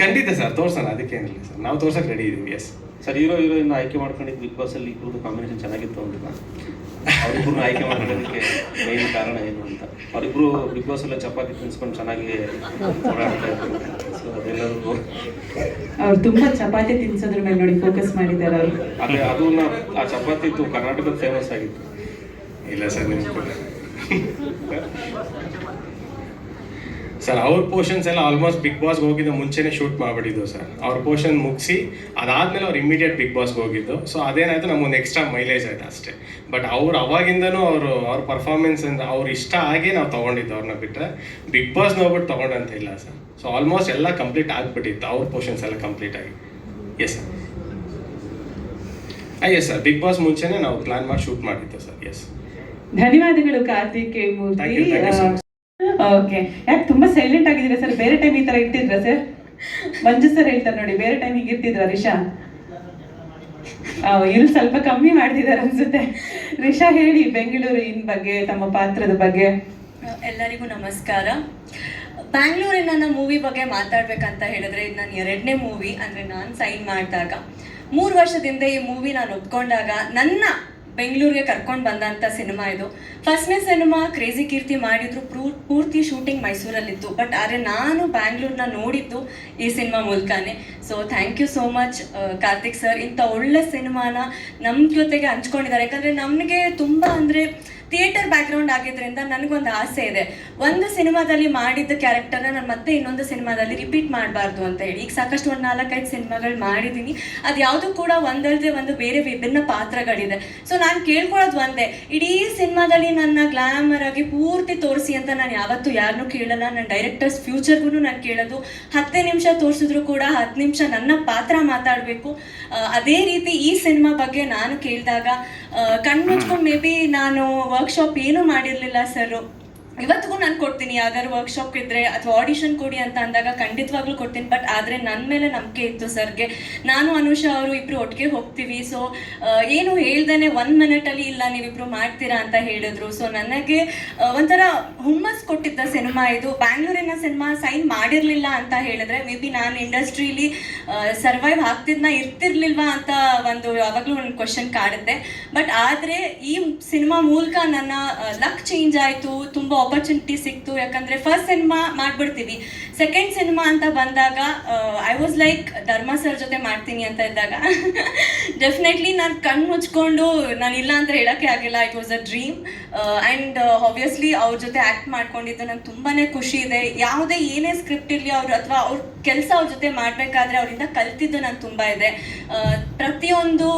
ಖಂಡಿತ ಸರ್, ತೋರ್ಸೋಣ, ಅದಕ್ಕೇನಿಲ್ಲ ಸರ್, ನಾವು ತೋರ್ಸೋಕೆ ರೆಡಿ ಇದ್ದೀವಿ. ಎಸ್ ಸರ್, ಹೀರೋಯಿನ್ ಆಯ್ಕೆ ಮಾಡ್ಕೊಂಡಿದ್ದು ಬಿಗ್ ಬಾಸಲ್ಲಿ ಇಬ್ಬರದ್ದು ಕಾಂಬಿನೇಷನ್ ಚೆನ್ನಾಗಿತ್ತು ಅಂತ, ಅವರಿಬ್ಬರನ್ನ ಆಯ್ಕೆ ಮಾಡ್ಕೊಳ್ಳೋದಕ್ಕೆ ಮೇನ್ ಕಾರಣ ಏನು ಅಂತ? ಅವರಿಬ್ಬರು ಬಿಗ್ ಬಾಸಲ್ಲಿ ಚಪಾತಿ ತಿನ್ಸ್ಕೊಂಡು ಚೆನ್ನಾಗಿ ಓಡಾಡ್ತಾ ಇದ್ರು. ಸೊ ಅದೆಲ್ಲರೂ ಅವ್ರು ತುಂಬಾ ಚಪಾತಿ ತಿನ್ಸೋದ್ರ ಮೇಲೆ ನೋಡಿ ಫೋಕಸ್ ಮಾಡಿದ್ದಾರೆ ಅವರು. ಅದೇ ಅದನ್ನ ಆ ಚಪಾತಿ ಇತ್ತು ಕರ್ನಾಟಕದ ಫೇಮಸ್ ಆಗಿತ್ತು. ಇಲ್ಲ ಸರ್, ನಿಮ್ಮ ಸರ್ ಅವ್ರ ಪೋರ್ಷನ್ಸ್ ಎಲ್ಲ ಆಲ್ಮೋಸ್ಟ್ ಬಿಗ್ ಬಾಸ್ಗೆ ಹೋಗಿದ್ದು ಮುಂಚೆನೇ ಶೂಟ್ ಮಾಡಿಬಿಟ್ಟಿದ್ದು ಸರ್. ಅವ್ರ ಪೋರ್ಷನ್ ಮುಗಿಸಿ ಅದಾದಮೇಲೆ ಅವ್ರು ಇಮಿಡಿಯೇಟ್ ಬಿಗ್ ಬಾಸ್ಗೆ ಹೋಗಿದ್ದು. ಸೊ ಅದೇನಾಯಿತು, ನಮಗೊಂದು ಎಕ್ಸ್ಟ್ರಾ ಮೈಲೇಜ್ ಆಯಿತು ಅಷ್ಟೇ. ಬಟ್ ಅವಾಗಿಂದನೂ ಅವ್ರ ಪರ್ಫಾರ್ಮೆನ್ಸ್ ಅಂದರೆ ಅವ್ರು ಇಷ್ಟ ಆಗೇ ನಾವು ತೊಗೊಂಡಿದ್ದು. ಅವ್ರನ್ನ ಬಿಟ್ಟರೆ ಬಿಗ್ ಬಾಸ್ ನೋಡ್ಬಿಟ್ಟು ತೊಗೊಂಡಂತ ಇಲ್ಲ ಸರ್. ಸೊ ಆಲ್ಮೋಸ್ಟ್ ಎಲ್ಲ ಕಂಪ್ಲೀಟ್ ಆಗಿಬಿಟ್ಟಿತ್ತು, ಅವ್ರ ಪೋರ್ಷನ್ಸ್ ಎಲ್ಲ ಕಂಪ್ಲೀಟ್ ಆಗಿ. Yes sir. Yes sir, big boss ಮುಂಚೆನೇ ನಾವು ಪ್ಲಾನ್ ಮಾಡಿ ಶೂಟ್ ಮಾಡಿದ್ದು ಸರ್. ಎಸ್, ಧನ್ಯವಾದಗಳು Karthik Murthy. Thank you so much. Okay, ಯಾಕೆ ತುಂಬಾ ಸೈಲೆಂಟ್ ಆಗಿದ್ದೀರಾ ಸರ್? ಬೇರೆ ಟೈಮ್ ಈ ತರ ಇರ್ತಿದ್ರ ಸರ್? ಮಂಜು ಸರ್ ಹೇಳ್ತಾರೆ ನೋಡಿ, ಬೇರೆ ಟೈಮ್ ಹೀಗೆ ಇರ್ತಿದ್ರ ರಿಷಾ? ಇಲ್ಲಿ ಸ್ವಲ್ಪ ಕಮ್ಮಿ ಮಾಡ್ತಿದ್ದಾರೆ ಅನ್ಸುತ್ತೆ. ರಿಷಾ ಹೇಳಿ, ಬೆಂಗಳೂರು ಇನ್ ಬಗ್ಗೆ, ತಮ್ಮ ಪಾತ್ರದ ಬಗ್ಗೆ. ಎಲ್ಲರಿಗೂ ನಮಸ್ಕಾರ. ಬ್ಯಾಂಗ್ಳೂರಿನ ಮೂವಿ ಬಗ್ಗೆ ಮಾತಾಡ್ಬೇಕಂತ ಹೇಳಿದ್ರೆ, ಇದು ನನ್ನ 2ನೇ ಮೂವಿ. ಅಂದರೆ ನಾನು ಸೈನ್ ಮಾಡಿದಾಗ 3 ವರ್ಷದಿಂದ ಈ ಮೂವಿ ನಾನು ಒಪ್ಕೊಂಡಾಗ ನನ್ನ ಬೆಂಗಳೂರಿಗೆ ಕರ್ಕೊಂಡು ಬಂದಂಥ ಸಿನಿಮಾ ಇದು. ಫಸ್ಟ್ನೇ ಸಿನಿಮಾ ಕ್ರೇಜಿ ಕೀರ್ತಿ ಮಾಡಿದ್ರು, ಪೂರ್ತಿ ಶೂಟಿಂಗ್ ಮೈಸೂರಲ್ಲಿತ್ತು. ಬಟ್ ಆದರೆ ನಾನು ಬ್ಯಾಂಗ್ಳೂರ್ನ ನೋಡಿದ್ದು ಈ ಸಿನಿಮಾ ಮೂಲಕನೇ. So thank you so much Karthik sir, ಇಂಥ ಒಳ್ಳೆ ಸಿನಿಮಾನ ನಮ್ಮ ಜೊತೆಗೆ ಹಂಚ್ಕೊಂಡಿದ್ದಾರೆ. ಯಾಕಂದರೆ ನಮಗೆ ತುಂಬ ಅಂದರೆ ಥಿಯೇಟರ್ ಬ್ಯಾಕ್ಗ್ರೌಂಡ್ ಆಗಿದ್ದರಿಂದ ನನಗೊಂದು ಆಸೆ ಇದೆ, ಒಂದು ಸಿನಿಮಾದಲ್ಲಿ ಮಾಡಿದ್ದ ಕ್ಯಾರೆಕ್ಟರ್ನ ನಾನು ಮತ್ತೆ ಇನ್ನೊಂದು ಸಿನಿಮಾದಲ್ಲಿ ರಿಪೀಟ್ ಮಾಡಬಾರ್ದು ಅಂತ ಹೇಳಿ. ಈಗ ಸಾಕಷ್ಟು ಒಂದು 4-5 ಸಿನಿಮಾಗಳು ಮಾಡಿದ್ದೀನಿ, ಅದು ಯಾವುದೂ ಕೂಡ ಒಂದಲ್ಲದೆ ಒಂದು ಬೇರೆ ವಿಭಿನ್ನ ಪಾತ್ರಗಳಿದೆ. ಸೊ ನಾನು ಕೇಳ್ಕೊಳ್ಳೋದು ಒಂದೇ, ಇಡೀ ಸಿನಿಮಾದಲ್ಲಿ ನನ್ನ ಗ್ಲಾಮರ್ ಆಗಿ ಪೂರ್ತಿ ತೋರಿಸಿ ಅಂತ ನಾನು ಯಾವತ್ತೂ ಯಾರನ್ನೂ ಕೇಳಲ್ಲ. ನನ್ನ ಡೈರೆಕ್ಟರ್ಸ್ ಫ್ಯೂಚರ್ಗೂ ನಾನು ಕೇಳೋದು 10 ನಿಮಿಷ ತೋರಿಸಿದ್ರು ಕೂಡ 10 ನಿಮಿಷ ನನ್ನ ಪಾತ್ರ ಮಾತಾಡಬೇಕು. ಅದೇ ರೀತಿ ಈ ಸಿನಿಮಾ ಬಗ್ಗೆ ನಾನು ಕೇಳಿದಾಗ ಕಣ್ಮುಚ್ಕೊಂಡು ಮೇ ಬಿ ನಾನು ವರ್ಕ್ಶಾಪ್ ಏನೂ ಮಾಡಿರಲಿಲ್ಲ ಸರ್. ಇವತ್ತಿಗೂ ನಾನು ಕೊಡ್ತೀನಿ, ಯಾವ್ದಾದ್ರು ವರ್ಕ್ಶಾಪ್ ಇದ್ದರೆ ಅಥವಾ ಆಡಿಷನ್ ಕೊಡಿ ಅಂತ ಅಂದಾಗ ಖಂಡಿತವಾಗ್ಲೂ ಕೊಡ್ತೀನಿ. ಬಟ್ ಆದರೆ ನನ್ನ ಮೇಲೆ ನಂಬಿಕೆ ಇತ್ತು ಸರ್ಗೆ. ನಾನು ಅನುಷಾ ಅವರು ಇಬ್ಬರು ಒಟ್ಟಿಗೆ ಹೋಗ್ತೀವಿ. ಸೊ ಏನು ಹೇಳ್ದೇನೆ 1 ಮಿನಿಟಲ್ಲಿ ಇಲ್ಲ ನೀವಿಬ್ಬರು ಮಾಡ್ತೀರಾ ಅಂತ ಹೇಳಿದ್ರು. ಸೊ ನನಗೆ ಒಂಥರ ಹುಮ್ಮಸ್ ಕೊಟ್ಟಿದ್ದ ಸಿನಿಮಾ ಇದು. ಬ್ಯಾಂಗ್ಳೂರಿನ ಸಿನಿಮಾ ಸೈನ್ ಮಾಡಿರಲಿಲ್ಲ ಅಂತ ಹೇಳಿದ್ರೆ ಮೇ ಬಿ ನಾನು ಇಂಡಸ್ಟ್ರೀಲಿ ಸರ್ವೈವ್ ಇರ್ತಿರ್ಲಿಲ್ವಾ ಅಂತ ಒಂದು ಯಾವಾಗಲೂ ಒಂದು ಕ್ವಶನ್ ಕಾಡುತ್ತೆ. ಬಟ್ ಆದರೆ ಈ ಸಿನಿಮಾ ಮೂಲಕ ನನ್ನ ಲಕ್ ಚೇಂಜ್ ಆಯಿತು, ತುಂಬ ಆಪರ್ಚುನಿಟಿ ಸಿಕ್ತು. ಯಾಕಂದರೆ ಫಸ್ಟ್ ಸಿನಿಮಾ ಮಾಡಿಬಿಡ್ತೀವಿ, ಸೆಕೆಂಡ್ ಸಿನಿಮಾ ಅಂತ ಬಂದಾಗ ಐ ವಾಸ್ ಲೈಕ್ ಧರ್ಮ ಸರ್ ಜೊತೆ ಮಾಡ್ತೀನಿ ಅಂತ ಇದ್ದಾಗ ಡೆಫಿನೆಟ್ಲಿ ನಾನು ಕಣ್ಣು ಮುಚ್ಕೊಂಡು ನಾನು ಇಲ್ಲ ಅಂತ ಹೇಳೋಕ್ಕೆ ಆಗಿಲ್ಲ. It was a dream. And obviously ಅವ್ರ ಜೊತೆ ಆ್ಯಕ್ಟ್ ಮಾಡ್ಕೊಂಡಿದ್ದು ನಂಗೆ ತುಂಬಾ ಖುಷಿ ಇದೆ. ಯಾವುದೇ ಏನೇ ಸ್ಕ್ರಿಪ್ಟ್ ಇರಲಿ ಅವರು ಅಥವಾ ಅವ್ರ ಕೆಲಸ ಅವ್ರ ಜೊತೆ ಮಾಡಬೇಕಾದ್ರೆ ಅವರಿಂದ ಕಲ್ತಿದ್ದು ನಾನು ತುಂಬ ಇದೆ. ಪ್ರತಿಯೊಂದು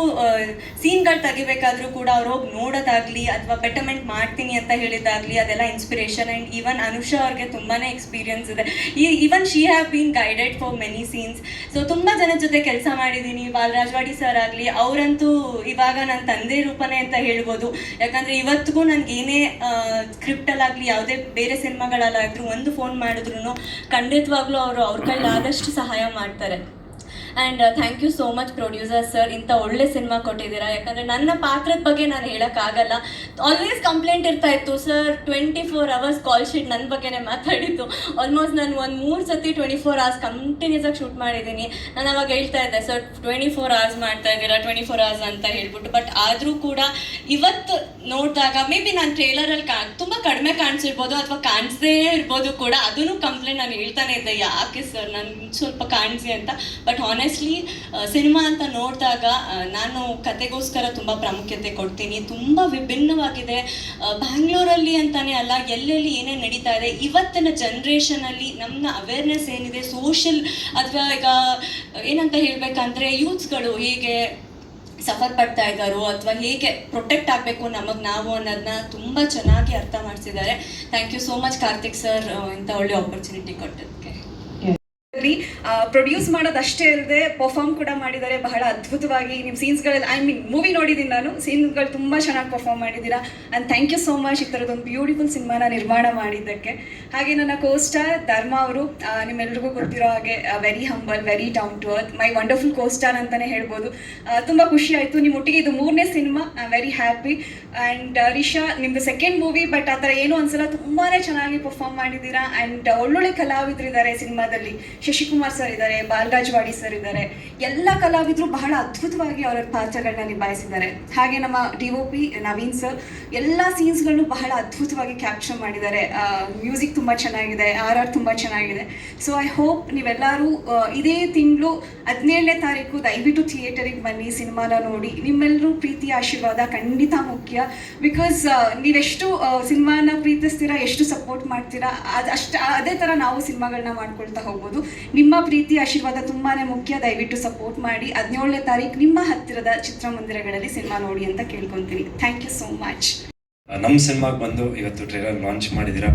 ಸೀನ್ಗಳು ತೆಗಿಬೇಕಾದ್ರೂ ಕೂಡ ಅವ್ರು ಹೋಗಿ ನೋಡೋದಾಗಲಿ ಅಥವಾ ಬೆಟರ್ಮೆಂಟ್ ಮಾಡ್ತೀನಿ ಅಂತ ಹೇಳಿದಾಗಲಿ ಅದೆಲ್ಲ ಇನ್ಸ್ಪಿರೇಷನ್. ಆ್ಯಂಡ್ ಈವನ್ ಅನುಷಾ ಅವ್ರಿಗೆ ತುಂಬಾ ಎಕ್ಸ್ಪೀರಿಯನ್ಸ್ ಇದೆ. Even she have been guided for many scenes. So ತುಂಬ ಜನದ ಜೊತೆ ಕೆಲಸ ಮಾಡಿದ್ದೀನಿ. ಬಾಲರಾಜವಾಡಿ ಸರ್ ಆಗಲಿ, ಅವರಂತೂ ಇವಾಗ ನನ್ನ ತಂದೆ ರೂಪನೇ ಅಂತ ಹೇಳ್ಬೋದು. ಯಾಕಂದರೆ ಇವತ್ತಿಗೂ ನನಗೆ ಏನೇ ಸ್ಕ್ರಿಪ್ಟಲ್ಲಾಗಲಿ ಯಾವುದೇ ಬೇರೆ ಸಿನಿಮಾಗಳಲ್ಲಾದರೂ ಒಂದು ಫೋನ್ ಮಾಡಿದ್ರು ಖಂಡಿತವಾಗ್ಲೂ ಅವರು ಅವ್ರ ಕೈಲಾದಷ್ಟು ಸಹಾಯ ಮಾಡ್ತಾರೆ. And thank you so much producer sir, ಇಂಥ ಒಳ್ಳೆ ಸಿನಿಮಾ ಕೊಟ್ಟಿದ್ದೀರಾ. ಯಾಕಂದರೆ ನನ್ನ ಪಾತ್ರದ ಬಗ್ಗೆ ನಾನು ಹೇಳೋಕ್ಕಾಗಲ್ಲ. ಆಲ್ವೇಸ್ ಕಂಪ್ಲೇಂಟ್ ಇರ್ತಾ ಇತ್ತು, ಸರ್ 24 hours ಕಾಲ್ ಶೀಟ್ ನನ್ನ ಬಗ್ಗೆನೇ ಮಾತಾಡಿದ್ದು. ಆಲ್ಮೋಸ್ಟ್ ನಾನು ಒಂದು 3 ಸತಿ 24 hours ಕಂಟಿನ್ಯೂಸ್ ಆಗಿ ಶೂಟ್ ಮಾಡಿದ್ದೀನಿ. ನಾನು ಅವಾಗ ಹೇಳ್ತಾ ಇದ್ದೆ, ಸರ್ 24 hours ಮಾಡ್ತಾ ಇದ್ದೀರಾ 24 hours ಅಂತ ಹೇಳ್ಬಿಟ್ಟು. ಬಟ್ ಆದರೂ ಕೂಡ ಇವತ್ತು ನೋಡಿದಾಗ ಮೇ ಬಿ ನಾನು ಟ್ರೇಲರಲ್ಲಿ ತುಂಬ ಕಡಿಮೆ ಕಾಣಿಸಿರ್ಬೋದು ಅಥವಾ ಕಾಣಿಸದೇ ಇರ್ಬೋದು ಕೂಡ, ಅದನ್ನು ಕಂಪ್ಲೇಂಟ್ ನಾನು ಹೇಳ್ತಾನೆ ಇದ್ದೆ, ಯಾಕೆ ಸರ್ ನಾನು ಸ್ವಲ್ಪ ಕಾಣಿಸಿ ಅಂತ. ಬಟ್ ಆನೆಸ್ಟ್ಲಿ ಸಿನಿಮಾ ಅಂತ ನೋಡಿದಾಗ ನಾನು ಕತೆಗೋಸ್ಕರ ತುಂಬ ಪ್ರಾಮುಖ್ಯತೆ ಕೊಡ್ತೀನಿ. ತುಂಬ ವಿಭಿನ್ನವಾಗಿದೆ. ಬ್ಯಾಂಗ್ಳೂರಲ್ಲಿ ಅಂತಾನೆ ಅಲ್ಲ, ಎಲ್ಲೆಲ್ಲಿ ಏನೇನು ನಡೀತಾ ಇದೆ ಇವತ್ತಿನ ಜನ್ರೇಷನಲ್ಲಿ ನಮ್ಮ ಅವೇರ್ನೆಸ್ ಏನಿದೆ ಸೋಷಿಯಲ್ ಅಥವಾ ಈಗ ಏನಂತ ಹೇಳಬೇಕಂದ್ರೆ ಯೂತ್ಸ್ಗಳು ಹೇಗೆ ಸಫರ್ ಪಡ್ತಾ ಇದ್ದಾರೋ ಅಥವಾ ಹೇಗೆ ಪ್ರೊಟೆಕ್ಟ್ ಆಗಬೇಕು ನಮಗೆ ನಾವು ಅನ್ನೋದನ್ನ ತುಂಬ ಚೆನ್ನಾಗಿ ಅರ್ಥ ಮಾಡಿಸಿದ್ದಾರೆ. Thank you so much Karthik sir, ಇಂಥ ಒಳ್ಳೆ ಆಪರ್ಚುನಿಟಿ ಕೊಟ್ಟಿದ್ದಕ್ಕೆ. ಪ್ರೊಡ್ಯೂಸ್ ಮಾಡೋದಷ್ಟೇ ಅಲ್ಲದೆ ಪರ್ಫಾರ್ಮ್ ಕೂಡ ಮಾಡಿದ್ದಾರೆ ಬಹಳ ಅದ್ಭುತವಾಗಿ. ನಿಮ್ಮ ಸೀನ್ಸ್ಗಳಲ್ಲಿ ಮೂವಿ ನೋಡಿದ್ದೀನಿ ನಾನು, ಸೀನ್ಸ್ಗಳು ತುಂಬ ಚೆನ್ನಾಗಿ ಪರ್ಫಾರ್ಮ್ ಮಾಡಿದ್ದೀರಾ. And thank you so much ಈ ಥರದೊಂದು ಬ್ಯೂಟಿಫುಲ್ ಸಿನಿಮಾನ ನಿರ್ಮಾಣ ಮಾಡಿದ್ದಕ್ಕೆ. ಹಾಗೆ ನನ್ನ ಕೋಸ್ಟಾರ್ ಧರ್ಮ ಅವರು, ನಿಮ್ಮೆಲ್ರಿಗೂ ಗೊತ್ತಿರೋ ಹಾಗೆ very humble, very down to earth, my wonderful costar ಅಂತಲೇ ಹೇಳ್ಬೋದು. ತುಂಬ ಖುಷಿ ಆಯಿತು ನಿಮ್ಮೊಟ್ಟಿಗೆ. ಇದು 3ನೇ cinema, I am very happy. And Risha, ನಿಮ್ಮದು 2nd ಮೂವಿ, ಬಟ್ ಆ ಥರ ಏನೂ ಅನ್ಸಲ್ಲ, ತುಂಬಾ ಚೆನ್ನಾಗಿ ಪರ್ಫಾರ್ಮ್ ಮಾಡಿದ್ದೀರಾ. ಆ್ಯಂಡ್ ಒಳ್ಳೊಳ್ಳೆ ಕಲಾವಿದರಿದ್ದಾರೆ ಸಿನಿಮಾದಲ್ಲಿ. ಶಶಿಕುಮಾರ್ ಸರ್ ಇದ್ದಾರೆ, ಬಾಲರಾಜ್ ವಾಡಿ ಸರ್ ಇದ್ದಾರೆ. ಎಲ್ಲ ಕಲಾವಿದರು ಬಹಳ ಅದ್ಭುತವಾಗಿ ಅವರ ಪಾತ್ರಗಳನ್ನ ನಿಭಾಯಿಸಿದ್ದಾರೆ. ಹಾಗೆ ನಮ್ಮ DOP ನವೀನ್ ಸರ್ ಎಲ್ಲ ಸೀನ್ಸ್ಗಳನ್ನು ಬಹಳ ಅದ್ಭುತವಾಗಿ ಕ್ಯಾಪ್ಚರ್ ಮಾಡಿದ್ದಾರೆ. ಮ್ಯೂಸಿಕ್ ತುಂಬ ಚೆನ್ನಾಗಿದೆ, RR ತುಂಬ ಚೆನ್ನಾಗಿದೆ. ಸೊ ಐ ಹೋಪ್ ನೀವೆಲ್ಲರೂ ಇದೇ ತಿಂಗಳು 17ನೇ ತಾರೀಕು ದಯವಿಟ್ಟು ಥಿಯೇಟರಿಗೆ ಬನ್ನಿ, ಸಿನಿಮಾನ ನೋಡಿ. ನಿಮ್ಮೆಲ್ಲರೂ ಪ್ರೀತಿ ಆಶೀರ್ವಾದ ಖಂಡಿತ ಮುಖ್ಯ. ಬಿಕಾಸ್ ನೀವೆಷ್ಟು ಸಿನಿಮಾನ ಪ್ರೀತಿಸ್ತೀರಾ, ಎಷ್ಟು ಸಪೋರ್ಟ್ ಮಾಡ್ತೀರಾ, ಅದೇ ಥರ ನಾವು ಸಿನಿಮಾಗಳನ್ನ ಮಾಡ್ಕೊಳ್ತಾ ಹೋಗ್ಬೋದು. ನಿಮ್ಮ ಪ್ರೀತಿ ಆಶೀರ್ವಾದ ತುಂಬಾ ಮುಖ್ಯ. ದಯವಿಟ್ಟು ಸಪೋರ್ಟ್ ಮಾಡಿ. 17ನೇ ತಾರೀಕು ನಿಮ್ಮ ಹತ್ತಿರದ ಚಿತ್ರಮಂದಿರಗಳಲ್ಲಿ ಸಿನಿಮಾ ನೋಡಿ ಅಂತ ಕೇಳ್ಕೊತೀನಿ. Thank you so much. ನಮ್ಮ ಸಿನಿಮಾಗೆ ಬಂದು ಇವತ್ತು ಟ್ರೇಲರ್ ಲಾಂಚ್ ಮಾಡಿದ್ದೀರಾ,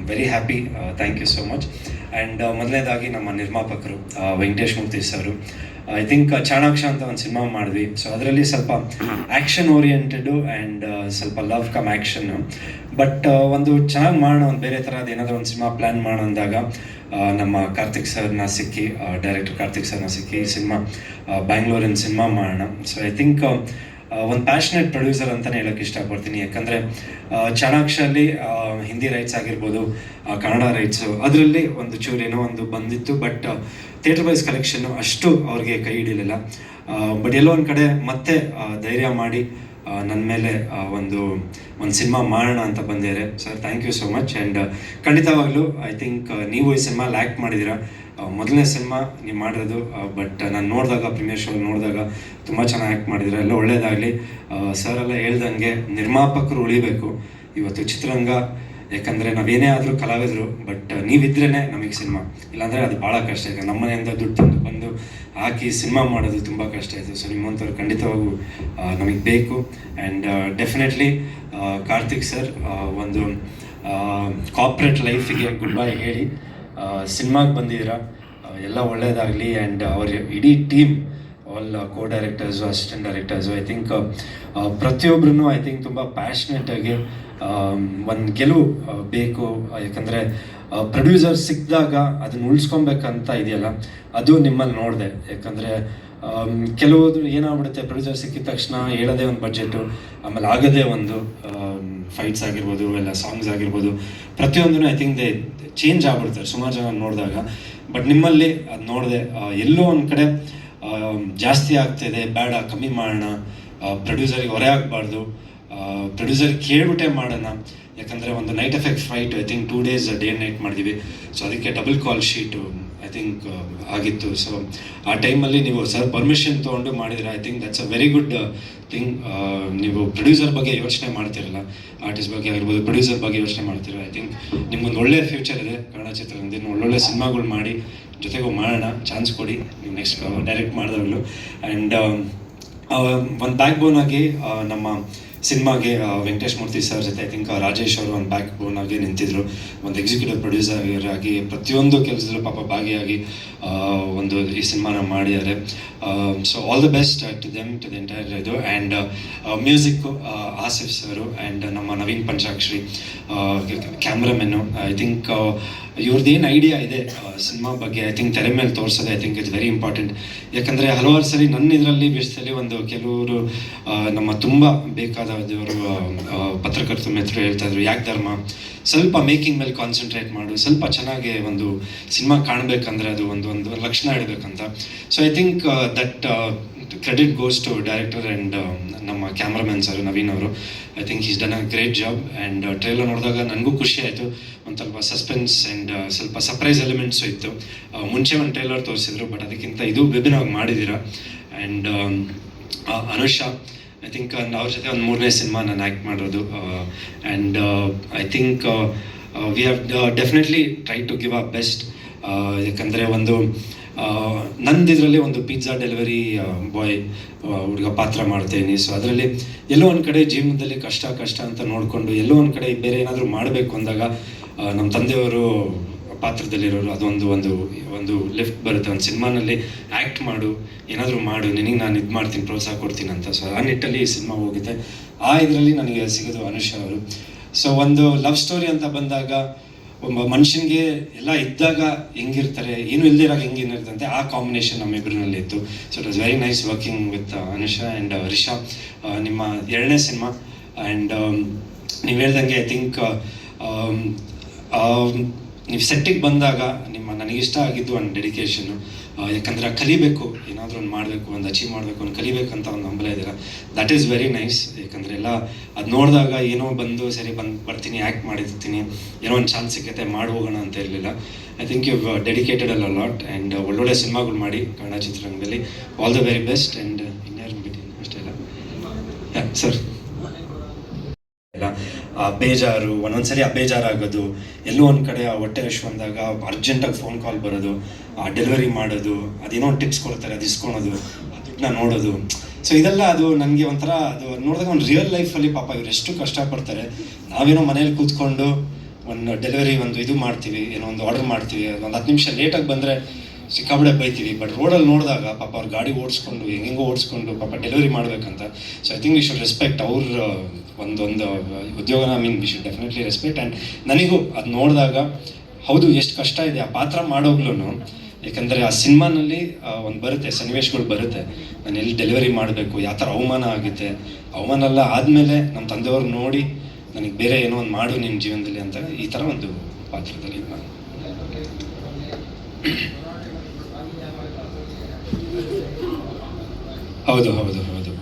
very happy, thank you so much. And ಮೊದಲನೇದಾಗಿ ನಮ್ಮ ನಿರ್ಮಾಪಕರು Venkatesh Murthy sir, I think Chanaksha ಅಂತ ಒಂದು ಸಿನಿಮಾ ಮಾಡಿದ್ವಿ. ಸೊ ಅದರಲ್ಲಿ ಸ್ವಲ್ಪ ಆ್ಯಕ್ಷನ್ ಓರಿಯೆಂಟೆಡು ಆ್ಯಂಡ್ ಸ್ವಲ್ಪ ಲವ್ ಕಮ್ ಆ್ಯಕ್ಷನ್ನು. ಬಟ್ ಒಂದು ಚೆನ್ನಾಗಿ ಮಾಡೋಣ, ಒಂದು ಬೇರೆ ಥರದ ಏನಾದರೂ ಒಂದು ಸಿನಿಮಾ ಪ್ಲ್ಯಾನ್ ಮಾಡೋ ಅಂದಾಗ ನಮ್ಮ ಕಾರ್ತಿಕ್ ಸರ್ನ ಸಿಕ್ಕಿ, ಡೈರೆಕ್ಟರ್ ಕಾರ್ತಿಕ್ ಸರ್ನ ಸಿಕ್ಕಿ ಈ ಸಿನಿಮಾ ಬ್ಯಾಂಗ್ಳೂರಿನ ಸಿನಿಮಾ ಮಾಡೋಣ. ಸೊ ಐ ಥಿಂಕ್ ಒಂದು ಪ್ಯಾಷನೇಟ್ ಪ್ರೊಡ್ಯೂಸರ್ ಅಂತಲೇ ಹೇಳೋಕ್ಕೆ ಇಷ್ಟಪಡ್ತೀನಿ. ಯಾಕಂದರೆ ಚಾಣಾಕ್ಷಲ್ಲಿ ಹಿಂದಿ ರೈಟ್ಸ್ ಆಗಿರ್ಬೋದು, ಕನ್ನಡ ರೈಟ್ಸು ಅದರಲ್ಲಿ ಒಂದು ಚೂರೇನೋ ಒಂದು ಬಂದಿತ್ತು. ಬಟ್ ಥಿಯೇಟರ್ ವೈಸ್ ಕಲೆಕ್ಷನ್ನು ಅಷ್ಟು ಅವ್ರಿಗೆ ಕೈ ಹಿಡಿಲಿಲ್ಲ. ಬಟ್ ಎಲ್ಲೋ ಒಂದು ಕಡೆ ಮತ್ತೆ ಧೈರ್ಯ ಮಾಡಿ ನನ್ನ ಮೇಲೆ ಒಂದು ಸಿನಿಮಾ ಮಾಡೋಣ ಅಂತ ಬಂದಿದ್ದಾರೆ. Sir thank you so much. And ಖಂಡಿತವಾಗ್ಲೂ ಐ ಥಿಂಕ್ ನೀವು ಈ ಸಿನಿಮಾ ಲ್ಯಾಕ್ ಮಾಡಿದ್ದೀರಾ. ಮೊದಲನೇ ಸಿನಿಮಾ ನೀವು ಮಾಡಿರೋದು, ಬಟ್ ನಾನು ನೋಡಿದಾಗ ಪ್ರೀಮಿಯರ್ ಶೋ ನೋಡಿದಾಗ ತುಂಬ ಚೆನ್ನಾಗಿ ಆ್ಯಕ್ಟ್ ಮಾಡಿದ್ದೀರಾ. ಎಲ್ಲ ಒಳ್ಳೇದಾಗಲಿ. ಸರ್ ಎಲ್ಲ ಹೇಳ್ದಂಗೆ ನಿರ್ಮಾಪಕರು ಉಳಿಬೇಕು ಇವತ್ತು ಚಿತ್ರರಂಗ. ಯಾಕಂದರೆ ನಾವೇನೇ ಆದರೂ ಕಲಾವಿದರು, ಬಟ್ ನೀವಿದ್ರೇ ನಮಗೆ ಸಿನಿಮಾ, ಇಲ್ಲಾಂದರೆ ಅದು ಭಾಳ ಕಷ್ಟ ಇದೆ. ನಮ್ಮ ಮನೆಯಿಂದ ದುಡ್ಡು ತಂದು ಬಂದು ಹಾಕಿ ಸಿನಿಮಾ ಮಾಡೋದು ತುಂಬ ಕಷ್ಟ ಆಯಿತು. ಸೊ ನಿಮ್ಮಂಥವ್ರು ಖಂಡಿತವಾಗೂ ನಮಗೆ ಬೇಕು. ಆ್ಯಂಡ್ ಡೆಫಿನೆಟ್ಲಿ ಕಾರ್ತಿಕ್ ಸರ್ ಒಂದು ಕಾರ್ಪೊರೇಟ್ ಲೈಫಿಗೆ ಗುಡ್ ಬೈ ಹೇಳಿ ಸಿನಿಮಾಗೆ ಬಂದಿದ್ದೀರಾ. ಎಲ್ಲ ಒಳ್ಳೆಯದಾಗಲಿ. ಆ್ಯಂಡ್ ಅವ್ರ ಇಡೀ team, all codirectors, assistant directors, I think ಪ್ರತಿಯೊಬ್ಬರೂ ಐ ಥಿಂಕ್ ತುಂಬ ಪ್ಯಾಷನೇಟಾಗಿ ಒಂದು ಗೆಲುವು ಬೇಕು. ಯಾಕಂದರೆ ಪ್ರೊಡ್ಯೂಸರ್ ಸಿಕ್ಕಿದಾಗ ಅದನ್ನು ಉಳಿಸ್ಕೊಬೇಕಂತ ಇದೆಯಲ್ಲ, ಅದು ನಿಮ್ಮಲ್ಲಿ ನೋಡಿದೆ. ಯಾಕಂದರೆ ಕೆಲವುದು ಏನಾಗ್ಬಿಡುತ್ತೆ, ಪ್ರೊಡ್ಯೂಸರ್ ಸಿಕ್ಕಿದ ತಕ್ಷಣ ಹೇಳೋದೇ ಒಂದು ಬಡ್ಜೆಟು, ಆಮೇಲೆ ಆಗೋದೇ ಒಂದು ಫೈಟ್ಸ್ ಆಗಿರ್ಬೋದು, ಎಲ್ಲ ಸಾಂಗ್ಸ್ ಆಗಿರ್ಬೋದು, ಪ್ರತಿಯೊಂದೂ ಐ ಥಿಂಕ್ ಚೇಂಜ್ ಆಗ್ಬಿಡ್ತಾರೆ ಸುಮಾರು ಜನ ನೋಡಿದಾಗ. ಬಟ್ ನಿಮ್ಮಲ್ಲಿ ಅದು ನೋಡಿದೆ, ಎಲ್ಲೋ ಒಂದು ಕಡೆ ಜಾಸ್ತಿ ಆಗ್ತಾಯಿದೆ, ಬೇಡ ಕಮ್ಮಿ ಮಾಡೋಣ, ಪ್ರೊಡ್ಯೂಸರಿಗೆ ಹೊರೆ ಆಗಬಾರ್ದು, ಪ್ರೊಡ್ಯೂಸರ್ ಕೇಳ್ಬಿಟ್ಟೆ ಮಾಡೋಣ. ಯಾಕಂದರೆ ಒಂದು night effect fight I think 2 days day and night ಮಾಡಿದ್ದೀವಿ. ಸೊ ಅದಕ್ಕೆ double call sheet I think ಆಗಿತ್ತು. ಸೊ ಆ ಟೈಮಲ್ಲಿ ನೀವು ಸರ್ ಪರ್ಮಿಷನ್ ತೊಗೊಂಡು ಮಾಡಿದರೆ I think that's a very good thing. ನೀವು ಪ್ರೊಡ್ಯೂಸರ್ ಬಗ್ಗೆ ಯೋಚನೆ ಮಾಡ್ತಿರಲ್ಲ, ಆರ್ಟಿಸ್ಟ್ ಬಗ್ಗೆ ಆಗಿರ್ಬೋದು, ಪ್ರೊಡ್ಯೂಸರ್ ಬಗ್ಗೆ ಯೋಚನೆ ಮಾಡ್ತೀರ. ಐ ಥಿಂಕ್ ನಿಮ್ಗೊಂದು ಒಳ್ಳೆ ಫ್ಯೂಚರ್ ಇದೆ ಕನ್ನಡ ಚಿತ್ರರಂಗದಲ್ಲಿ. ಒಳ್ಳೊಳ್ಳೆ ಸಿನಿಮಾಗಳು ಮಾಡಿ ಜೊತೆಗೂ ಮಾಡೋಣ, ಚಾನ್ಸ್ ಕೊಡಿ ನೀವು ನೆಕ್ಸ್ಟ್ ಡೈರೆಕ್ಟ್ ಮಾಡಿದಾಗಲೂ. ಆ್ಯಂಡ್ ಒಂದು ಬ್ಯಾಕ್ ಬೋನ್ ಆಗಿ ನಮ್ಮ ಸಿನಿಮಾಗೆ ವೆಂಕಟೇಶ್ ಮೂರ್ತಿ ಸರ್ ಜೊತೆ ಐ ಥಿಂಕ್ ರಾಜೇಶ್ ಅವರು ಒಂದು ಬ್ಯಾಕ್ ಬೋನ್ ಆಗಿ ನಿಂತಿದ್ರು, ಒಂದು ಎಕ್ಸಿಕ್ಯೂಟಿವ್ ಪ್ರೊಡ್ಯೂಸರ್ ಆಗಿ ಪ್ರತಿಯೊಂದು ಕೆಲಸದಲ್ಲೂ ಪಾಪ ಭಾಗಿಯಾಗಿ ಒಂದು ಈ ಸಿನಿಮಾನ ಮಾಡಿದ್ದಾರೆ. So all the best to them, to the entire ಇದು. And music Asif sir and ನಮ್ಮ Naveen Panchakshari cameraman. I think ಇವ್ರದ್ದೇನು ಐಡಿಯಾ ಇದೆ ಸಿನಿಮಾ ಬಗ್ಗೆ ಐ ಥಿಂಕ್ ತೆರೆ ಮೇಲೆ ತೋರಿಸೋದು I think it's very important. ಯಾಕಂದರೆ ಹಲವಾರು ಸರಿ ನನ್ನ ಇದರಲ್ಲಿ ವಿಷಯದಲ್ಲಿ ಒಂದು ಕೆಲವರು ನಮ್ಮ ತುಂಬ ಬೇಕಾದವರು ಪತ್ರಕರ್ತರ ಮಿತ್ರರು ಹೇಳ್ತಾ ಇದ್ರು, ಯಾಕೆ ಧರ್ಮ ಸ್ವಲ್ಪ ಮೇಕಿಂಗ್ ಮೇಲೆ ಕಾನ್ಸಂಟ್ರೇಟ್ ಮಾಡು, ಸ್ವಲ್ಪ ಚೆನ್ನಾಗಿ ಒಂದು ಸಿನಿಮಾ ಕಾಣಬೇಕಂದ್ರೆ ಅದು ಒಂದು ಲಕ್ಷಣ ಇಡಬೇಕಂತ. So I think that credit goes to director and ನಮ್ಮ ಕ್ಯಾಮ್ರಾಮನ್ ಸರ್ ನವೀನ್ ಅವರು. I think is done a great job. And trailer ನೋಡಿದಾಗ ನನಗೂ ಖುಷಿ ಆಯಿತು, ಒಂದು ಸ್ವಲ್ಪ ಸಸ್ಪೆನ್ಸ್ ಆ್ಯಂಡ್ ಸ್ವಲ್ಪ ಸರ್ಪ್ರೈಸ್ ಎಲಿಮೆಂಟ್ಸು ಇತ್ತು. ಮುಂಚೆ ಒಂದು ಟ್ರೈಲರ್ ತೋರಿಸಿದ್ರು, ಬಟ್ ಅದಕ್ಕಿಂತ ಇದು ವಿಭಿನ್ನವಾಗಿ ಮಾಡಿದ್ದೀರಾ. ಆ್ಯಂಡ್ ಅನುಷಾ ಐ ಥಿಂಕ್ ಅವ್ರ ಜೊತೆ ಒಂದು 3ನೇ ಸಿನಿಮಾ ನಾನು ಆ್ಯಕ್ಟ್ ಮಾಡಿರೋದು. And I think we have definitely try to give a best. ಯಾಕಂದರೆ ಒಂದು ನಂದಿದ್ರಲ್ಲಿ ಒಂದು ಪಿಜ್ಜಾ ಡೆಲಿವರಿ ಬಾಯ್ ಹುಡುಗ ಪಾತ್ರ ಮಾಡ್ತೇನೆ. ಸೊ ಅದರಲ್ಲಿ ಎಲ್ಲೋ ಒಂದು ಕಡೆ ಜೀವನದಲ್ಲಿ ಕಷ್ಟ ಅಂತ ನೋಡಿಕೊಂಡು ಎಲ್ಲೋ ಒಂದು ಕಡೆ ಬೇರೆ ಏನಾದರೂ ಮಾಡಬೇಕು ಅಂದಾಗ ನಮ್ಮ ತಂದೆಯವರು ಪಾತ್ರದಲ್ಲಿರೋರು ಅದೊಂದು ಒಂದು ಲಿಫ್ಟ್ ಬರುತ್ತೆ, ಒಂದು ಸಿನಿಮಾನಲ್ಲಿ ಆ್ಯಕ್ಟ್ ಮಾಡು, ಏನಾದರೂ ಮಾಡು, ನಿನಗೆ ನಾನು ಇದು ಮಾಡ್ತೀನಿ, ಪ್ರೋತ್ಸಾಹ ಕೊಡ್ತೀನಿ ಅಂತ. ಸೊ ಆ ನಿಟ್ಟಲ್ಲಿ ಈ ಸಿನಿಮಾ ಹೋಗುತ್ತೆ. ಆ ಇದರಲ್ಲಿ ನನಗೆ ಸಿಗೋದು ಅನುಷಾ ಅವರು. ಸೊ ಒಂದು ಲವ್ ಸ್ಟೋರಿ ಅಂತ ಬಂದಾಗ ಒಬ್ಬ ಮನುಷ್ಯನಿಗೆ ಎಲ್ಲ ಇದ್ದಾಗ ಹೆಂಗಿರ್ತಾರೆ, ಏನು ಇಲ್ದಿರಾಗ ಹೆಂಗೇನಿರ್ತಂತೆ ಆ ಕಾಂಬಿನೇಷನ್ ನಮ್ಮಿಬ್ಬರಿನಲ್ಲಿ ಇತ್ತು. So it was very nice working with Anusha and Risha. ನಿಮ್ಮ 2ನೇ ಸಿನಿಮಾ ಆ್ಯಂಡ್ ನೀವು ಹೇಳ್ದಂಗೆ ಐ ಥಿಂಕ್ ನೀವು ಸೆಟ್ಟಿಗೆ ಬಂದಾಗ ನನಗಿಷ್ಟ ಆಗಿದ್ದು ಒಂದು ಡೆಡಿಕೇಶನ್ನು. ಯಾಕಂದರೆ ಕಲಿಬೇಕು, ಏನಾದರೂ ಒಂದು ಮಾಡಬೇಕು, ಒಂದು ಅಚೀವ್ ಮಾಡಬೇಕು, ಒಂದು ಕಲಿಬೇಕಂತ ಒಂದು ಹಂಬಲ ಇದ್ದೀರ. That is very nice. ಯಾಕಂದರೆ ಎಲ್ಲ ಅದು ನೋಡಿದಾಗ ಏನೋ ಬಂದು ಸರಿ ಬರ್ತೀನಿ, ಆ್ಯಕ್ಟ್ ಮಾಡಿರ್ತೀನಿ, ಏನೋ ಒಂದು ಚಾನ್ಸ್ ಸಿಕ್ಕತ್ತೆ ಮಾಡಿ ಹೋಗೋಣ ಅಂತ ಇರಲಿಲ್ಲ. I think you dedicated a lot and ಒಳ್ಳೊಳ್ಳೆ ಸಿನಿಮಾಗಳು ಮಾಡಿ ಕನ್ನಡ ಚಿತ್ರರಂಗದಲ್ಲಿ. All the very best. And ಇನ್ಯಾರು ಬಿಟ್ಟು ಅಷ್ಟೇ ಇಲ್ಲ ಸರ್, ಬೇಜಾರು ಒಂದೊಂದ್ಸರಿ ಬೇಜಾರಾಗೋದು, ಎಲ್ಲೋ ಒಂದು ಕಡೆ ಹೊಟ್ಟೆ ಹಶು ಬಂದಾಗ ಅರ್ಜೆಂಟಾಗಿ ಫೋನ್ ಕಾಲ್ ಬರೋದು, ಡೆಲಿವರಿ ಮಾಡೋದು, ಅದೇನೋ ಒಂದು ಟಿಪ್ಸ್ ಕೊಡ್ತಾರೆ ಅದು ಇಸ್ಕೊಳೋದು, ಅದನ್ನ ನೋಡೋದು. ಸೊ ಇದೆಲ್ಲ ಅದು ನನಗೆ ಒಂಥರ ಅದು ನೋಡಿದಾಗ ಒಂದು ರಿಯಲ್ ಲೈಫಲ್ಲಿ ಪಾಪ ಇವ್ರು ಎಷ್ಟು ಕಷ್ಟಪಡ್ತಾರೆ. ನಾವೇನೋ ಮನೇಲಿ ಕೂತ್ಕೊಂಡು ಒಂದು ಡೆಲಿವರಿ ಇದು ಮಾಡ್ತೀವಿ, ಏನೋ ಒಂದು ಆರ್ಡರ್ ಮಾಡ್ತೀವಿ, ಒಂದು 10 ನಿಮಿಷ ಲೇಟಾಗಿ ಬಂದರೆ ಸಿಕ್ಕಾಬಡೆ ಬೈತೀವಿ. ಬಟ್ ರೋಡಲ್ಲಿ ನೋಡಿದಾಗ ಪಾಪ ಅವ್ರು ಗಾಡಿ ಓಡಿಸ್ಕೊಂಡು ಹೆಂಗೆಂಗೋ ಓಡಿಸ್ಕೊಂಡು ಪಾಪ ಡೆಲಿವರಿ ಮಾಡಬೇಕಂತ. So I think we should respect ಅವ್ರ ಒಂದು ಉದ್ಯೋಗನ. We should definitely respect. And ನನಗೂ ಅದು ನೋಡಿದಾಗ ಹೌದು ಎಷ್ಟು ಕಷ್ಟ ಇದೆ ಆ ಪಾತ್ರ ಮಾಡೋಗ್ಲೂ. ಯಾಕಂದರೆ ಆ ಸಿನಿಮಾನಲ್ಲಿ ಒಂದು ಬರುತ್ತೆ, ಸನ್ನಿವೇಶಗಳು ಬರುತ್ತೆ, ನಾನು ಎಲ್ಲಿ ಡೆಲಿವರಿ ಮಾಡಬೇಕು, ಯಾವ ಥರ ಅವಮಾನ ಆಗುತ್ತೆ, ಅವಮಾನ ಎಲ್ಲ ಆದಮೇಲೆ ನಮ್ಮ ತಂದೆಯವ್ರು ನೋಡಿ ನನಗೆ ಬೇರೆ ಏನೋ ಒಂದು ಮಾಡು ನಿಮ್ಮ ಜೀವನದಲ್ಲಿ ಅಂತ ಈ ಥರ ಒಂದು ಪಾತ್ರದಲ್ಲಿ ನಾನು. ಹೌದು ಹೌದು ಹೌದು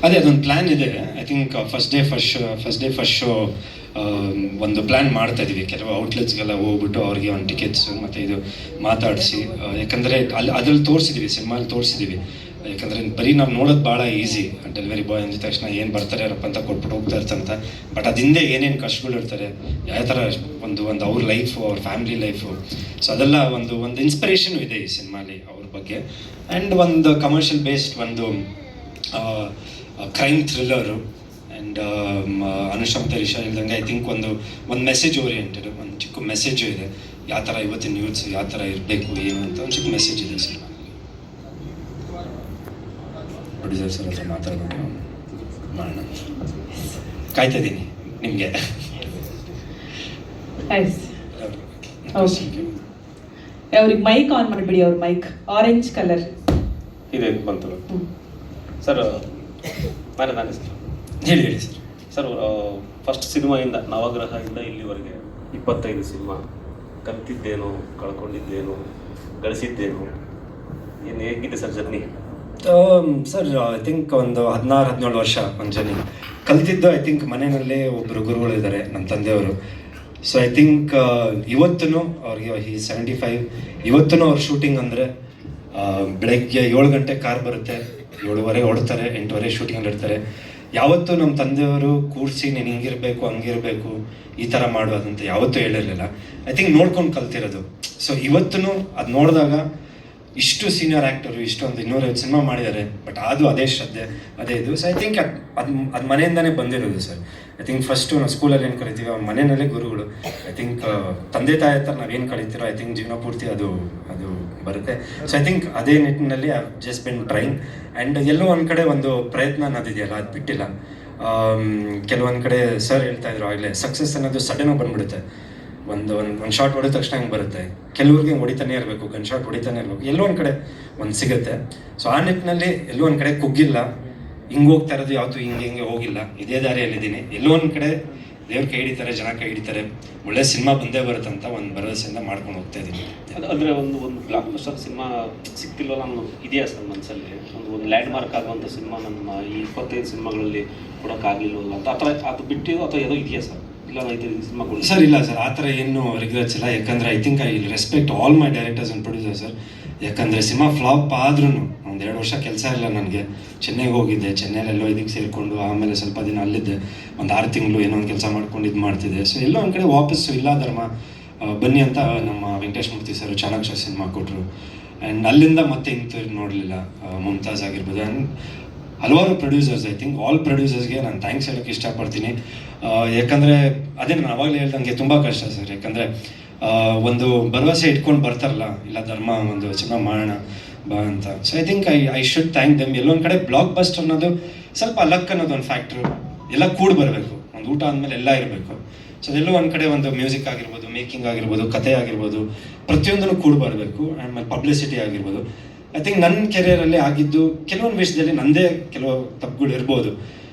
ಅದೇ ಅದೊಂದು ಪ್ಲ್ಯಾನ್ ಇದೆ. I think first day first show ಒಂದು ಪ್ಲ್ಯಾನ್ ಮಾಡ್ತಾ ಇದ್ದೀವಿ. ಕೆಲವು ಔಟ್ಲೆಟ್ಸ್ಗೆಲ್ಲ ಹೋಗ್ಬಿಟ್ಟು ಅವ್ರಿಗೆ ಒಂದು ಟಿಕೆಟ್ಸು ಮತ್ತು ಇದು ಮಾತಾಡಿಸಿ, ಯಾಕಂದರೆ ಅದ್ರಲ್ಲಿ ತೋರಿಸಿದ್ದೀವಿ, ಸಿನಿಮಾಲಿ ತೋರಿಸಿದ್ದೀವಿ. ಯಾಕಂದರೆ ಬರೀ ನಾವು ನೋಡೋದು ಭಾಳ ಈಸಿ, ಡೆಲಿವರಿ ಬಾಯ್ ಅಂದಿದ ತಕ್ಷಣ ಏನು ಬರ್ತಾರೆ ಯಾರಪ್ಪ ಅಂತ ಕೊಟ್ಬಿಟ್ಟು ಹೋಗ್ತಾ ಇರ್ತಂತ. ಬಟ್ ಅದಿಂದೆ ಏನೇನು ಕಷ್ಟಗಳು ಇರ್ತಾರೆ, ಯಾವ ಥರ ಒಂದು ಅವ್ರ ಲೈಫು, ಅವ್ರ ಫ್ಯಾಮಿಲಿ ಲೈಫು. ಸೊ ಅದೆಲ್ಲ ಒಂದು ಇನ್ಸ್ಪಿರೇಷನು ಇದೆ ಈ ಸಿನಿಮಾಲಿ ಅವ್ರ ಬಗ್ಗೆ. ಆ್ಯಂಡ್ ಒಂದು ಕಮರ್ಷಿಯಲ್ ಬೇಸ್ಡ್ ಒಂದು ಕ್ರೈಮ್ ಥ್ರಿಲ್ಲರು. ಆ್ಯಂಡ್ ಅನುಷಾ ಮತ್ತು ರಿಷಾ ಹೇಳ್ದಂಗೆ ಐ ಥಿಂಕ್ ಒಂದು ಮೆಸೇಜ್ ಓರಿಯೆಂಟೆಡ್, ಒಂದು ಚಿಕ್ಕ ಮೆಸೇಜು ಇದೆ. ಯಾವ ಥರ ಇವತ್ತಿನ ಯೂತ್ಸ್ ಯಾವ ಥರ ಇರಬೇಕು ಏನು ಅಂತ ಒಂದು ಚಿಕ್ಕ ಮೆಸೇಜ್ ಇದೆ ಸಿನಿಮಾ. ಪ್ರೊಡ್ಯೂಸರ್ ಸರ್ ಹತ್ರ ಮಾತಾಡಬೇಕು, ಮಾಡೋಣ. ಕಾಯ್ತಾ ಇದ್ದೀನಿ ನಿಮಗೆ. ಅವ್ರಿಗೆ ಮೈಕ್ ಆನ್ ಮಾಡಿಬಿಡಿ, ಅವ್ರ ಮೈಕ್ ಆರೆಂಜ್ ಕಲರ್ ಇದೆ ಬಂತು ಸರ್. ನಾನೇ ಸರ್ ಹೇಳಿ ಸರ್. ಸರ್ ಫಸ್ಟ್ ಸಿನಿಮಾಯಿಂದ ನವಗ್ರಹದಿಂದ ಇಲ್ಲಿವರೆಗೆ 25 ಸಿನಿಮಾ. ಕಲ್ತಿದ್ದೇನು, ಕಳ್ಕೊಂಡಿದ್ದೇನು, ಗಳಿಸಿದ್ದೇನು, ಏನು ಹೇಗಿದೆ sir journey? Sir I think ಒಂದು 16-17 ವರ್ಷ ಒಂದು ಜರ್ನಿ. ಕಲ್ತಿದ್ದು ಐ ಥಿಂಕ್ ಮನೆಯಲ್ಲೇ ಒಬ್ಬರು ಗುರುಗಳಿದ್ದಾರೆ ನಮ್ಮ ತಂದೆಯವರು. ಸೊ ಐ ಥಿಂಕ್ ಇವತ್ತೂ ಅವ್ರಿಗೆ 75, ಇವತ್ತೂ ಅವ್ರ ಶೂಟಿಂಗ್ ಅಂದರೆ ಬೆಳಗ್ಗೆ 7 ಗಂಟೆ ಕಾರ್ ಬರುತ್ತೆ, 7:15 ಹೊಡ್ತಾರೆ, 8:15 ಶೂಟಿಂಗಲ್ಲಿ ಇರ್ತಾರೆ. ಯಾವತ್ತೂ ನಮ್ಮ ತಂದೆಯವರು ಕೂರಿಸಿ ನೀನು ಹಿಂಗಿರಬೇಕು ಹಂಗಿರಬೇಕು ಈ ಥರ ಮಾಡೋದಂತ ಯಾವತ್ತೂ ಹೇಳಿರಲಿಲ್ಲ. ಐ ಥಿಂಕ್ ನೋಡ್ಕೊಂಡು ಕಲ್ತಿರೋದು. ಸೊ ಇವತ್ತೂ ಅದು ನೋಡಿದಾಗ ಇಷ್ಟು ಸೀನಿಯರ್ ಆ್ಯಕ್ಟರು ಇಷ್ಟೊಂದು 250 ಸಿನಿಮಾ ಮಾಡಿದ್ದಾರೆ, ಬಟ್ ಅದು ಅದೇ ಶ್ರದ್ಧೆ, ಅದೇ ಇದು. ಸೊ ಐ ಥಿಂಕ್ ಅದು ಮನೆಯಿಂದನೇ ಬಂದಿರೋದು ಸರ್. ಐ ಥಿಂಕ್ ಫಸ್ಟು ನಾವು ಸ್ಕೂಲಲ್ಲಿ ಏನು ಕಲಿತೀವಿ, ಮನೆಯಲ್ಲೇ ಗುರುಗಳು. ಐ ಥಿಂಕ್ ತಂದೆ ತಾಯಿ ಹತ್ರ ನಾವೇನು ಕಲಿತೀರೋ ಐ ಥಿಂಕ್ ಜೀವನ ಪೂರ್ತಿ ಅದು ಬರುತ್ತೆ. ಸೊ ಐ ಥಿಂಕ್ ಅದೇ ನಿಟ್ಟಿನಲ್ಲಿ I just been train. And ಎಲ್ಲೋ ಒಂದು ಕಡೆ ಒಂದು ಪ್ರಯತ್ನ ಅನ್ನೋದಿದೆಯಲ್ಲ, ಅದು ಬಿಟ್ಟಿಲ್ಲ. ಕೆಲವೊಂದು ಕಡೆ ಸರ್ ಹೇಳ್ತಾ ಇದ್ರು ಆಗಲೇ, ಸಕ್ಸಸ್ ಅನ್ನೋದು ಸಡನ್ನಾಗಿ ಬಂದ್ಬಿಡುತ್ತೆ. ಒಂದು ಶಾರ್ಟ್ ಹೊಡೆದ ತಕ್ಷಣ ಹಿಂಗೆ ಬರುತ್ತೆ. ಕೆಲವ್ರಿಗೆ ಹೊಡಿತಾನೆ ಇರಬೇಕು, ಗನ್ ಶಾರ್ಟ್ ಹೊಡಿತಾನೆ ಇರಬೇಕು, ಎಲ್ಲೋ ಒಂದು ಕಡೆ ಒಂದು ಸಿಗುತ್ತೆ. ಸೊ ಆ ನಿಟ್ಟಿನಲ್ಲಿ ಎಲ್ಲೋ ಒಂದು ಕಡೆ ಕುಗ್ಗಿಲ್ಲ, ಹಿಂಗೆ ಹೋಗ್ತಾ ಇರೋದು ಯಾವತ್ತೂ ಹಿಂಗೆ ಹೋಗಿಲ್ಲ, ಇದೇ ದಾರಿಯಲ್ಲಿದ್ದೀನಿ. ಎಲ್ಲೋ ಒಂದು ಕಡೆ ದೇವ್ರ ಕೈ ಹಿಡಿತಾರೆ, ಜನ ಕೈ ಹಿಡಿತಾರೆ, ಒಳ್ಳೆ ಸಿನಿಮಾ ಬಂದೇ ಬರುತ್ತಂತ ಒಂದು ಭರವಸೆಯಿಂದ ಮಾಡ್ಕೊಂಡು ಹೋಗ್ತಾ ಇದ್ದೀನಿ. ಅಂದರೆ ಒಂದು ಬ್ಲಾಕ್ ಬಸ್ಟರ್ ಸಿನಿಮಾ ಸಿಕ್ತಿಲ್ವಲ್ಲ ಅನ್ನೋ ಇದೆಯಾ ಸರ್ ಮನಸ್ಸಲ್ಲಿ? ಒಂದು ಲ್ಯಾಂಡ್ ಮಾರ್ಕ್ ಆಗುವಂಥ ಸಿನಿಮಾ ನಮ್ಮ ಈ 25 ಸಿನಿಮಾಗಳಲ್ಲಿ ಕೊಡೋಕ್ಕಾಗಲಿಲ್ವಲ್ಲ ಅಂತ ಆ ಥರ ಅದು ಬಿಟ್ಟಿದ್ದು ಅಥವಾ ಏನೋ ಇದೆಯಾ ಸರ್? ಇಲ್ಲ ಸಿನಿಮಾಗಳು ಸರ್ ಇಲ್ಲ ಸರ್, ಆ ಥರ ಏನು ರಿಗ್ರೆಟ್ಸ್ ಇಲ್ಲ. ಯಾಕಂದರೆ I think I respect all my directors and producer sir. ಯಾಕಂದರೆ ಸಿನಿಮಾ ಫ್ಲಾಪ್ ಆದ್ರೂ 1-2 ವರ್ಷ ಕೆಲಸ ಇಲ್ಲ ನನಗೆ. ಚೆನ್ನೈಗೆ ಹೋಗಿದ್ದೆ, ಚೆನ್ನೈಲೆಲ್ಲೋ ಇದಕ್ಕೆ ಸೇರಿಕೊಂಡು ಆಮೇಲೆ ಸ್ವಲ್ಪ ದಿನ ಅಲ್ಲಿದ್ದೆ, ಒಂದು 6 ತಿಂಗಳು ಏನೋ ಒಂದು ಕೆಲಸ ಮಾಡ್ಕೊಂಡು ಇದು ಮಾಡ್ತಿದ್ದೆ. ಸೊ ಎಲ್ಲೋ ಒಂದು ಕಡೆ ವಾಪಸ್ಸು ಇಲ್ಲ ಧರ್ಮ ಬನ್ನಿ ಅಂತ ನಮ್ಮ ವೆಂಕಟೇಶ್ ಮೂರ್ತಿ ಸರ್ ಚಾಣಾಕ್ಷ ಸಿನಿಮಾ ಕೊಟ್ಟರು. ಆ್ಯಂಡ್ ಅಲ್ಲಿಂದ ಮತ್ತೆ ಹಿಂತಿರುಗಿ ನೋಡಲಿಲ್ಲ. ಮುಮ್ತಾಜ್ ಆಗಿರ್ಬೋದು, ಆ್ಯಂಡ್ ಹಲವಾರು ಪ್ರೊಡ್ಯೂಸರ್ಸ್, ಐ ಥಿಂಕ್ ಆಲ್ ಪ್ರೊಡ್ಯೂಸರ್ಸ್ಗೆ ನಾನು ಥ್ಯಾಂಕ್ಸ್ ಹೇಳೋಕ್ಕೆ ಇಷ್ಟಪಡ್ತೀನಿ. ಯಾಕಂದರೆ ಅದೇ ನಾನು ಅವಾಗಲೇ ಹೇಳ್ದಂಗೆ ತುಂಬ ಕಷ್ಟ ಸರ್. ಯಾಕಂದರೆ ಒಂದು ಭರವಸೆ ಇಟ್ಕೊಂಡು ಬರ್ತಾರಲ್ಲ, ಇಲ್ಲ ಧರ್ಮ ಒಂದು ಸಿನಿಮಾ ಮಾಡೋಣ ಬಾ ಅಂತ. So I think I should thank them. ಎಲ್ಲೊಂದು ಕಡೆ ಬ್ಲಾಕ್ ಬಸ್ಟರ್ ಅನ್ನೋದು ಸ್ವಲ್ಪ ಲಕ್ ಅನ್ನೋದು ಒಂದು ಫ್ಯಾಕ್ಟ್ರು, ಎಲ್ಲ ಕೂಡಿ ಬರಬೇಕು. ಒಂದು ಊಟ ಅಂದಮೇಲೆ ಎಲ್ಲ ಇರಬೇಕು. ಸೊ ಅದೆಲ್ಲೋ ಒಂದು ಕಡೆ ಒಂದು ಮ್ಯೂಸಿಕ್ ಆಗಿರ್ಬೋದು, ಮೇಕಿಂಗ್ ಆಗಿರ್ಬೋದು, ಕತೆ ಆಗಿರ್ಬೋದು, ಪ್ರತಿಯೊಂದನ್ನು ಕೂಡಿ ಬರಬೇಕು. ಆಮೇಲೆ ಪಬ್ಲಿಸಿಟಿ ಆಗಿರ್ಬೋದು. ಐ ಥಿಂಕ್ ನನ್ನ ಕೆರಿಯರಲ್ಲಿ ಆಗಿದ್ದು ಕೆಲವೊಂದು ವಿಷಯದಲ್ಲಿ ನನ್ನದೇ ಕೆಲವು ತಪ್ಪುಗಳು ಇರ್ಬೋದು.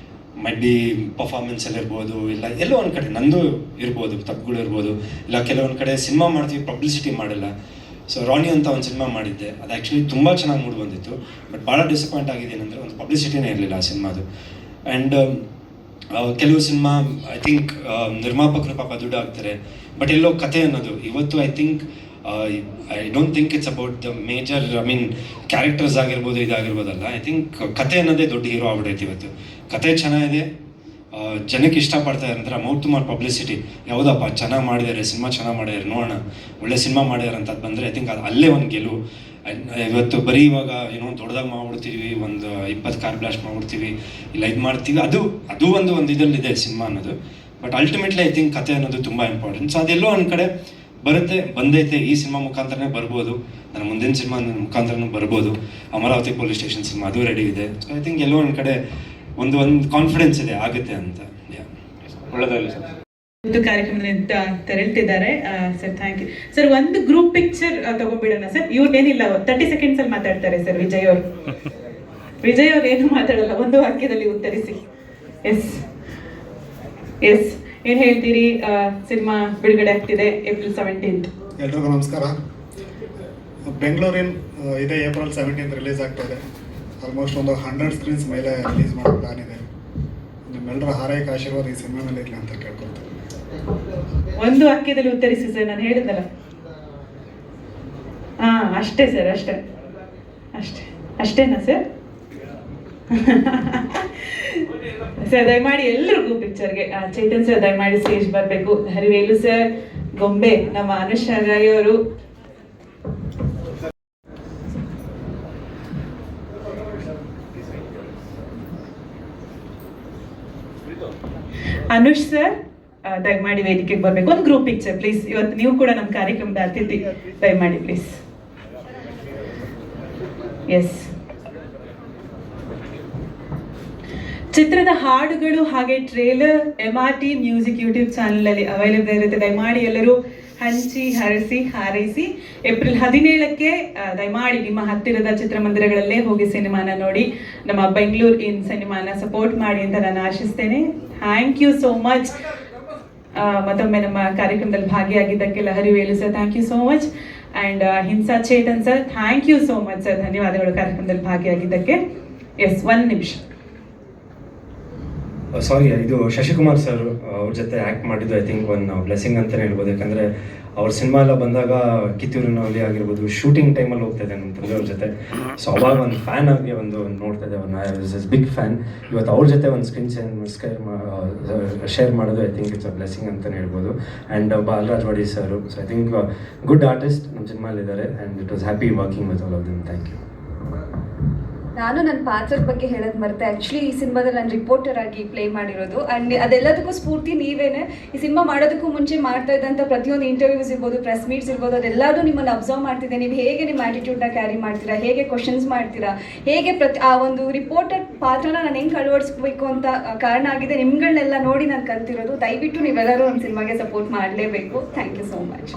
ಮೈಟ್ ಬಿ ಪರ್ಫಾರ್ಮೆನ್ಸಲ್ಲಿ ಇರ್ಬೋದು, ಇಲ್ಲ ಎಲ್ಲೋ ಒಂದು ಕಡೆ ನಂದು ಇರ್ಬೋದು, ತಪ್ಪುಗಳು ಇರ್ಬೋದು. ಇಲ್ಲ ಕೆಲವೊಂದು ಕಡೆ ಸಿನಿಮಾ ಮಾಡ್ತೀವಿ, ಪಬ್ಲಿಸಿಟಿ ಮಾಡಿಲ್ಲ. ಸೊ ರಾಣಿ ಅಂತ ಒಂದು ಸಿನಿಮಾ ಮಾಡಿದ್ದೆ, ಅದು ಆ್ಯಕ್ಚುಲಿ ತುಂಬ ಚೆನ್ನಾಗಿ ಮೂಡಿ ಬಂದಿತ್ತು. ಬಟ್ ಭಾಳ ಡಿಸಪಾಯಿಂಟ್ ಆಗಿದ್ದೇನೆಂದರೆ ಒಂದು ಪಬ್ಲಿಸಿಟಿನೇ ಇರಲಿಲ್ಲ ಆ ಸಿನಿಮಾದು. ಆ್ಯಂಡ್ ಕೆಲವು ಸಿನಿಮಾ ಐ ಥಿಂಕ್ ನಿರ್ಮಾಪಕರು ಪಾಪ ದುಡ್ಡು ಹಾಕ್ತಾರೆ, ಬಟ್ ಎಲ್ಲೋ ಕತೆ ಅನ್ನೋದು ಇವತ್ತು I think I don't think it's about the major, I mean characters ಆಗಿರ್ಬೋದು, ಇದಾಗಿರ್ಬೋದಲ್ಲ. ಐ ಥಿಂಕ್ ಕತೆ ಅನ್ನೋದೇ ದೊಡ್ಡ ಹೀರೋ ಆಗ್ಬಿಡೈತೆ ಇವತ್ತು. ಕತೆ ಚೆನ್ನಾಗಿದೆ, ಜನಕ್ಕೆ ಇಷ್ಟಪಡ್ತಾ ಇದ್ದಾರೆ, ಮೌತ್ ಟು ಮೌತ್ ಪಬ್ಲಿಸಿಟಿ. ಯಾವುದಪ್ಪ ಚೆನ್ನಾಗಿ ಮಾಡಿದ್ದಾರೆ, ಸಿನಿಮಾ ಚೆನ್ನಾಗಿ ಮಾಡಿದ್ದಾರೆ, ನೋಡೋಣ ಒಳ್ಳೆ ಸಿನಿಮಾ ಮಾಡಿದ್ದಾರೆ ಅಂತ ಬಂದರೆ ಐ ಥಿಂಕ್ ಅದು ಅಲ್ಲೇ ಒಂದು ಗೆಲುವು. ಇವತ್ತು ಬರೀ ಇವಾಗ ಏನೋ ದೊಡ್ಡದಾಗಿ ಮಾಡ್ಬಿಡ್ತೀವಿ, ಒಂದು 20 ಕಾರ್ ಬ್ಲಾಸ್ಟ್ ಮಾಡ್ಬಿಡ್ತೀವಿ, ಇಲ್ಲ ಇದು ಮಾಡ್ತೀವಿ, ಅದು ಒಂದು ಇದರಲ್ಲಿದೆ ಸಿನಿಮಾ ಅನ್ನೋದು. ಬಟ್ ಅಲ್ಟಿಮೇಟ್ಲಿ ಐ ಥಿಂಕ್ ಕತೆ ಅನ್ನೋದು ತುಂಬ ಇಂಪಾರ್ಟೆಂಟ್. ಸೊ ಅದೆಲ್ಲೋ ಒಂದು ಕಡೆ ಬಂದೈತೆ. ಈ ಸಿನಿಮಾ ಮುಖಾಂತರನೇ ಬರ್ಬೋದು, ನನ್ನ ಮುಂದಿನ ಸಿನಿಮಾ ಮುಖಾಂತರನೂ ಬರ್ಬೋದು. ಅಮರಾವತಿ ಪೊಲೀಸ್ ಸ್ಟೇಷನ್ ಸಿನಿಮಾ ಅದು ರೆಡಿ ಇದೆ. ಸೊ ಐ ಥಿಂಕ್ ಎಲ್ಲೋ ಒಂದು ಕಡೆ ಒಂದು ಕಾನ್ಫಿಡೆನ್ಸ್ ಇದೆ ಆಗುತ್ತೆ ಅಂತ. ಒಳ್ಳೆದಾಗಲಿ ಸರ್. ಒಂದು ಕಾರ್ಯಕ್ರಮದಲ್ಲಿ ತೆರಳ್ತಿದ್ದಾರೆ ಸರ್. Thank you sir. ಒಂದು ಗ್ರೂಪ್ ಪಿಕ್ಚರ್ ತಗೊಂಡ್ಬಿಡೋಣ ಸರ್. ಇವ್ರೇನಿಲ್ಲ 30 ಸೆಕೆಂಡ್ಸ್ ಅಲ್ಲಿ ಮಾತಾಡ್ತಾರೆ ಸರ್. ವಿಜಯ್ ಅವ್ರು ಏನು ಮಾತಾಡಲ್ಲ, ಒಂದು ವಾಕ್ಯದಲ್ಲಿ ಉತ್ತರಿಸಿ. ಎಸ್ ಏನ್ ಹೇಳ್ತೀರಿ? ಸಿನಿಮಾ ಬಿಡುಗಡೆ ಆಗ್ತಿದೆ April 17th. ಎಲ್ರಿಗೂ ನಮಸ್ಕಾರ. ಬೆಂಗಳೂರಿನ ಇದೇ April 17th ರಿಲೀಸ್ ಆಗ್ತಾ ಇದೆ. ಆಲ್ಮೋಸ್ಟ್ ಒಂದು 100 ಸ್ಕ್ರೀನ್ಸ್ ಮೇಲೆ ರಿಲೀಸ್ ಮಾಡೋ ಪ್ಲಾನ್ ಇದೆ. ನಿಮ್ಮೆಲ್ಲರ ಹಾರೈಕೆ ಆಶೀರ್ವಾದ ಈ ಸಿನಿಮಾ ಮೇಲೆ ಇರಲಿ ಅಂತ ಕೇಳ್ಕೊಳ್ತೀನಿ. ಒಂದು ವಾಕ್ಯದಲ್ಲಿ ಉತ್ತರಿಸಿ ಸರ್. ನಾನು ಹೇಳಿದ್ದಲ್ಲ. ಅಷ್ಟೇ ಸರ್, ಅಷ್ಟೇನಾ ಸರ್? ಸರ್ ದಯಮಾಡಿ ಎಲ್ರಿಗೂ ಪಿಕ್ಚರ್ಗೆ ಚೈತನ್ ಸರ್ ದಯಮಾಡಿ ಸ್ಟೇಜ್ ಬರಬೇಕು. ಹರಿವೇಲು ಸರ್, ಗೊಂಬೆ ನಮ್ಮ ಅನುಷಾ ರಾಯ್ ಅವರು, ಅನುಷ್ ಸರ್ ದಯಮಾಡಿ ವೇದಿಕೆಗೆ ಬರಬೇಕು. ಒಂದು ಗ್ರೂಪ್ ಪಿಕ್ಚರ್ ಪ್ಲೀಸ್. ಇವತ್ತು ನೀವು ಕೂಡ ನಮ್ಮ ಕಾರ್ಯಕ್ರಮದ ಅತಿಥಿ, ದಯಮಾಡಿ ಪ್ಲೀಸ್. ಎಸ್, ಚಿತ್ರದ ಹಾಡುಗಳು ಹಾಗೆ trailer MRT music YouTube channel ಅಲ್ಲಿ ಅವೈಲೇಬಲ್ ಇರುತ್ತೆ. ದಯಮಾಡಿ ಎಲ್ಲರೂ ಹಂಚಿ, ಹರಸಿ, ಹಾರೈಸಿ. April 17ಕ್ಕೆ ದಯಮಾಡಿ ನಿಮ್ಮ ಹತ್ತಿರದ ಚಿತ್ರಮಂದಿರಗಳಲ್ಲೇ ಹೋಗಿ ಸಿನಿಮಾನ ನೋಡಿ, ನಮ್ಮ ಬೆಂಗಳೂರು ಇನ್ ಸಿನಿಮಾನ ಸಪೋರ್ಟ್ ಮಾಡಿ ಅಂತ ನಾನು ಆಶಿಸ್ತೇನೆ. Thank you so much. ಮತ್ತೊಮ್ಮೆ ನಮ್ಮ ಕಾರ್ಯಕ್ರಮದಲ್ಲಿ ಭಾಗಿಯಾಗಿದ್ದಕ್ಕೆ Harivelu sir thank you so much. And Himsa Chetan sir thank you so much sir, ಧನ್ಯವಾದಗಳು ಕಾರ್ಯಕ್ರಮದಲ್ಲಿ ಭಾಗಿಯಾಗಿದ್ದಕ್ಕೆ. ಎಸ್, 1 ನಿಮಿಷ. ಸಾರಿ, ಇದು ಶಶಿಕುಮಾರ್ ಸರ್ ಅವ್ರ ಜೊತೆ ಆ್ಯಕ್ಟ್ ಮಾಡಿದ್ದು ಐ ಥಿಂಕ್ ಒಂದು ಬ್ಲೆಸ್ಸಿಂಗ್ ಅಂತಲೇ ಹೇಳ್ಬೋದು. ಯಾಕಂದರೆ ಅವ್ರ ಸಿನಿಮಾ ಎಲ್ಲ ಬಂದಾಗ ಕಿತ್ತೂರಿನಲ್ಲಿ ಆಗಿರ್ಬೋದು ಶೂಟಿಂಗ್ ಟೈಮಲ್ಲಿ ಹೋಗ್ತಾ ಇದ್ದೆ ನಮ್ಮ ತಂದೆಯವ್ರ ಜೊತೆ. ಸೊ ಅವಾಗ ಒಂದು ಫ್ಯಾನ್ ಆಗಿ ಒಂದು ನೋಡ್ತಾ ಇದ್ದೆ ಅವ್ರನ್ನ, ಬಿಗ್ ಫ್ಯಾನ್. ಇವತ್ತು ಅವ್ರ ಜೊತೆ ಒಂದು ಸ್ಕ್ರೀನ್ ಶೇರ್ ಮಾಡೋದು I think it's a blessing ಅಂತಲೇ ಹೇಳ್ಬೋದು. And Balraj Wadi sir, so I think good artist ನಮ್ಮ ಸಿನಿಮಾಲಿದ್ದಾರೆ and it was happy working with all of them. Thank you. ನಾನು ನನ್ನ ಪಾತ್ರದ ಬಗ್ಗೆ ಹೇಳೋದು ಮರೆತೆ. ಆ್ಯಕ್ಚುಲಿ ಈ ಸಿನಿಮಾದಲ್ಲಿ ನಾನು ರಿಪೋರ್ಟರ್ ಆಗಿ ಪ್ಲೇ ಮಾಡಿರೋದು. ಆ್ಯಂಡ್ ಅದೆಲ್ಲದಕ್ಕೂ ಸ್ಫೂರ್ತಿ ನೀವೇನೆ. ಈ ಸಿನಿಮಾ ಮಾಡೋದಕ್ಕೂ ಮುಂಚೆ ಮಾಡ್ತಾ ಇದ್ದಂಥ ಪ್ರತಿಯೊಂದು ಇಂಟರ್ವ್ಯೂಸ್ ಇರ್ಬೋದು, ಪ್ರೆಸ್ ಮೀಟ್ಸ್ ಇರ್ಬೋದು, ಅದೆಲ್ಲದೂ ನಿಮ್ಮನ್ನು ಅಬ್ಸರ್ವ್ ಮಾಡ್ತಿದ್ದೆ. ನೀವು ಹೇಗೆ ನಿಮ್ಮ ಆ್ಯಟಿಟ್ಯೂಡ್ನ ಕ್ಯಾರಿ ಮಾಡ್ತೀರಾ, ಹೇಗೆ ಕ್ವಶನ್ಸ್ ಮಾಡ್ತೀರಾ, ಹೇಗೆ ಆ ಒಂದು ರಿಪೋರ್ಟರ್ ಪಾತ್ರನ ನಾನು ಹೆಂಗೆ ಅಳವಡಿಸ್ಬೇಕು ಅಂತ ಕಾರಣ ಆಗಿದೆ. ನಿಮ್ಗಳನ್ನೆಲ್ಲ ನೋಡಿ ನಾನು ಕಲ್ತಿರೋದು. ದಯವಿಟ್ಟು ನೀವೆಲ್ಲರೂ ನಮ್ಮ ಸಿನಿಮಾಗೆ ಸಪೋರ್ಟ್ ಮಾಡಲೇಬೇಕು. Thank you so much.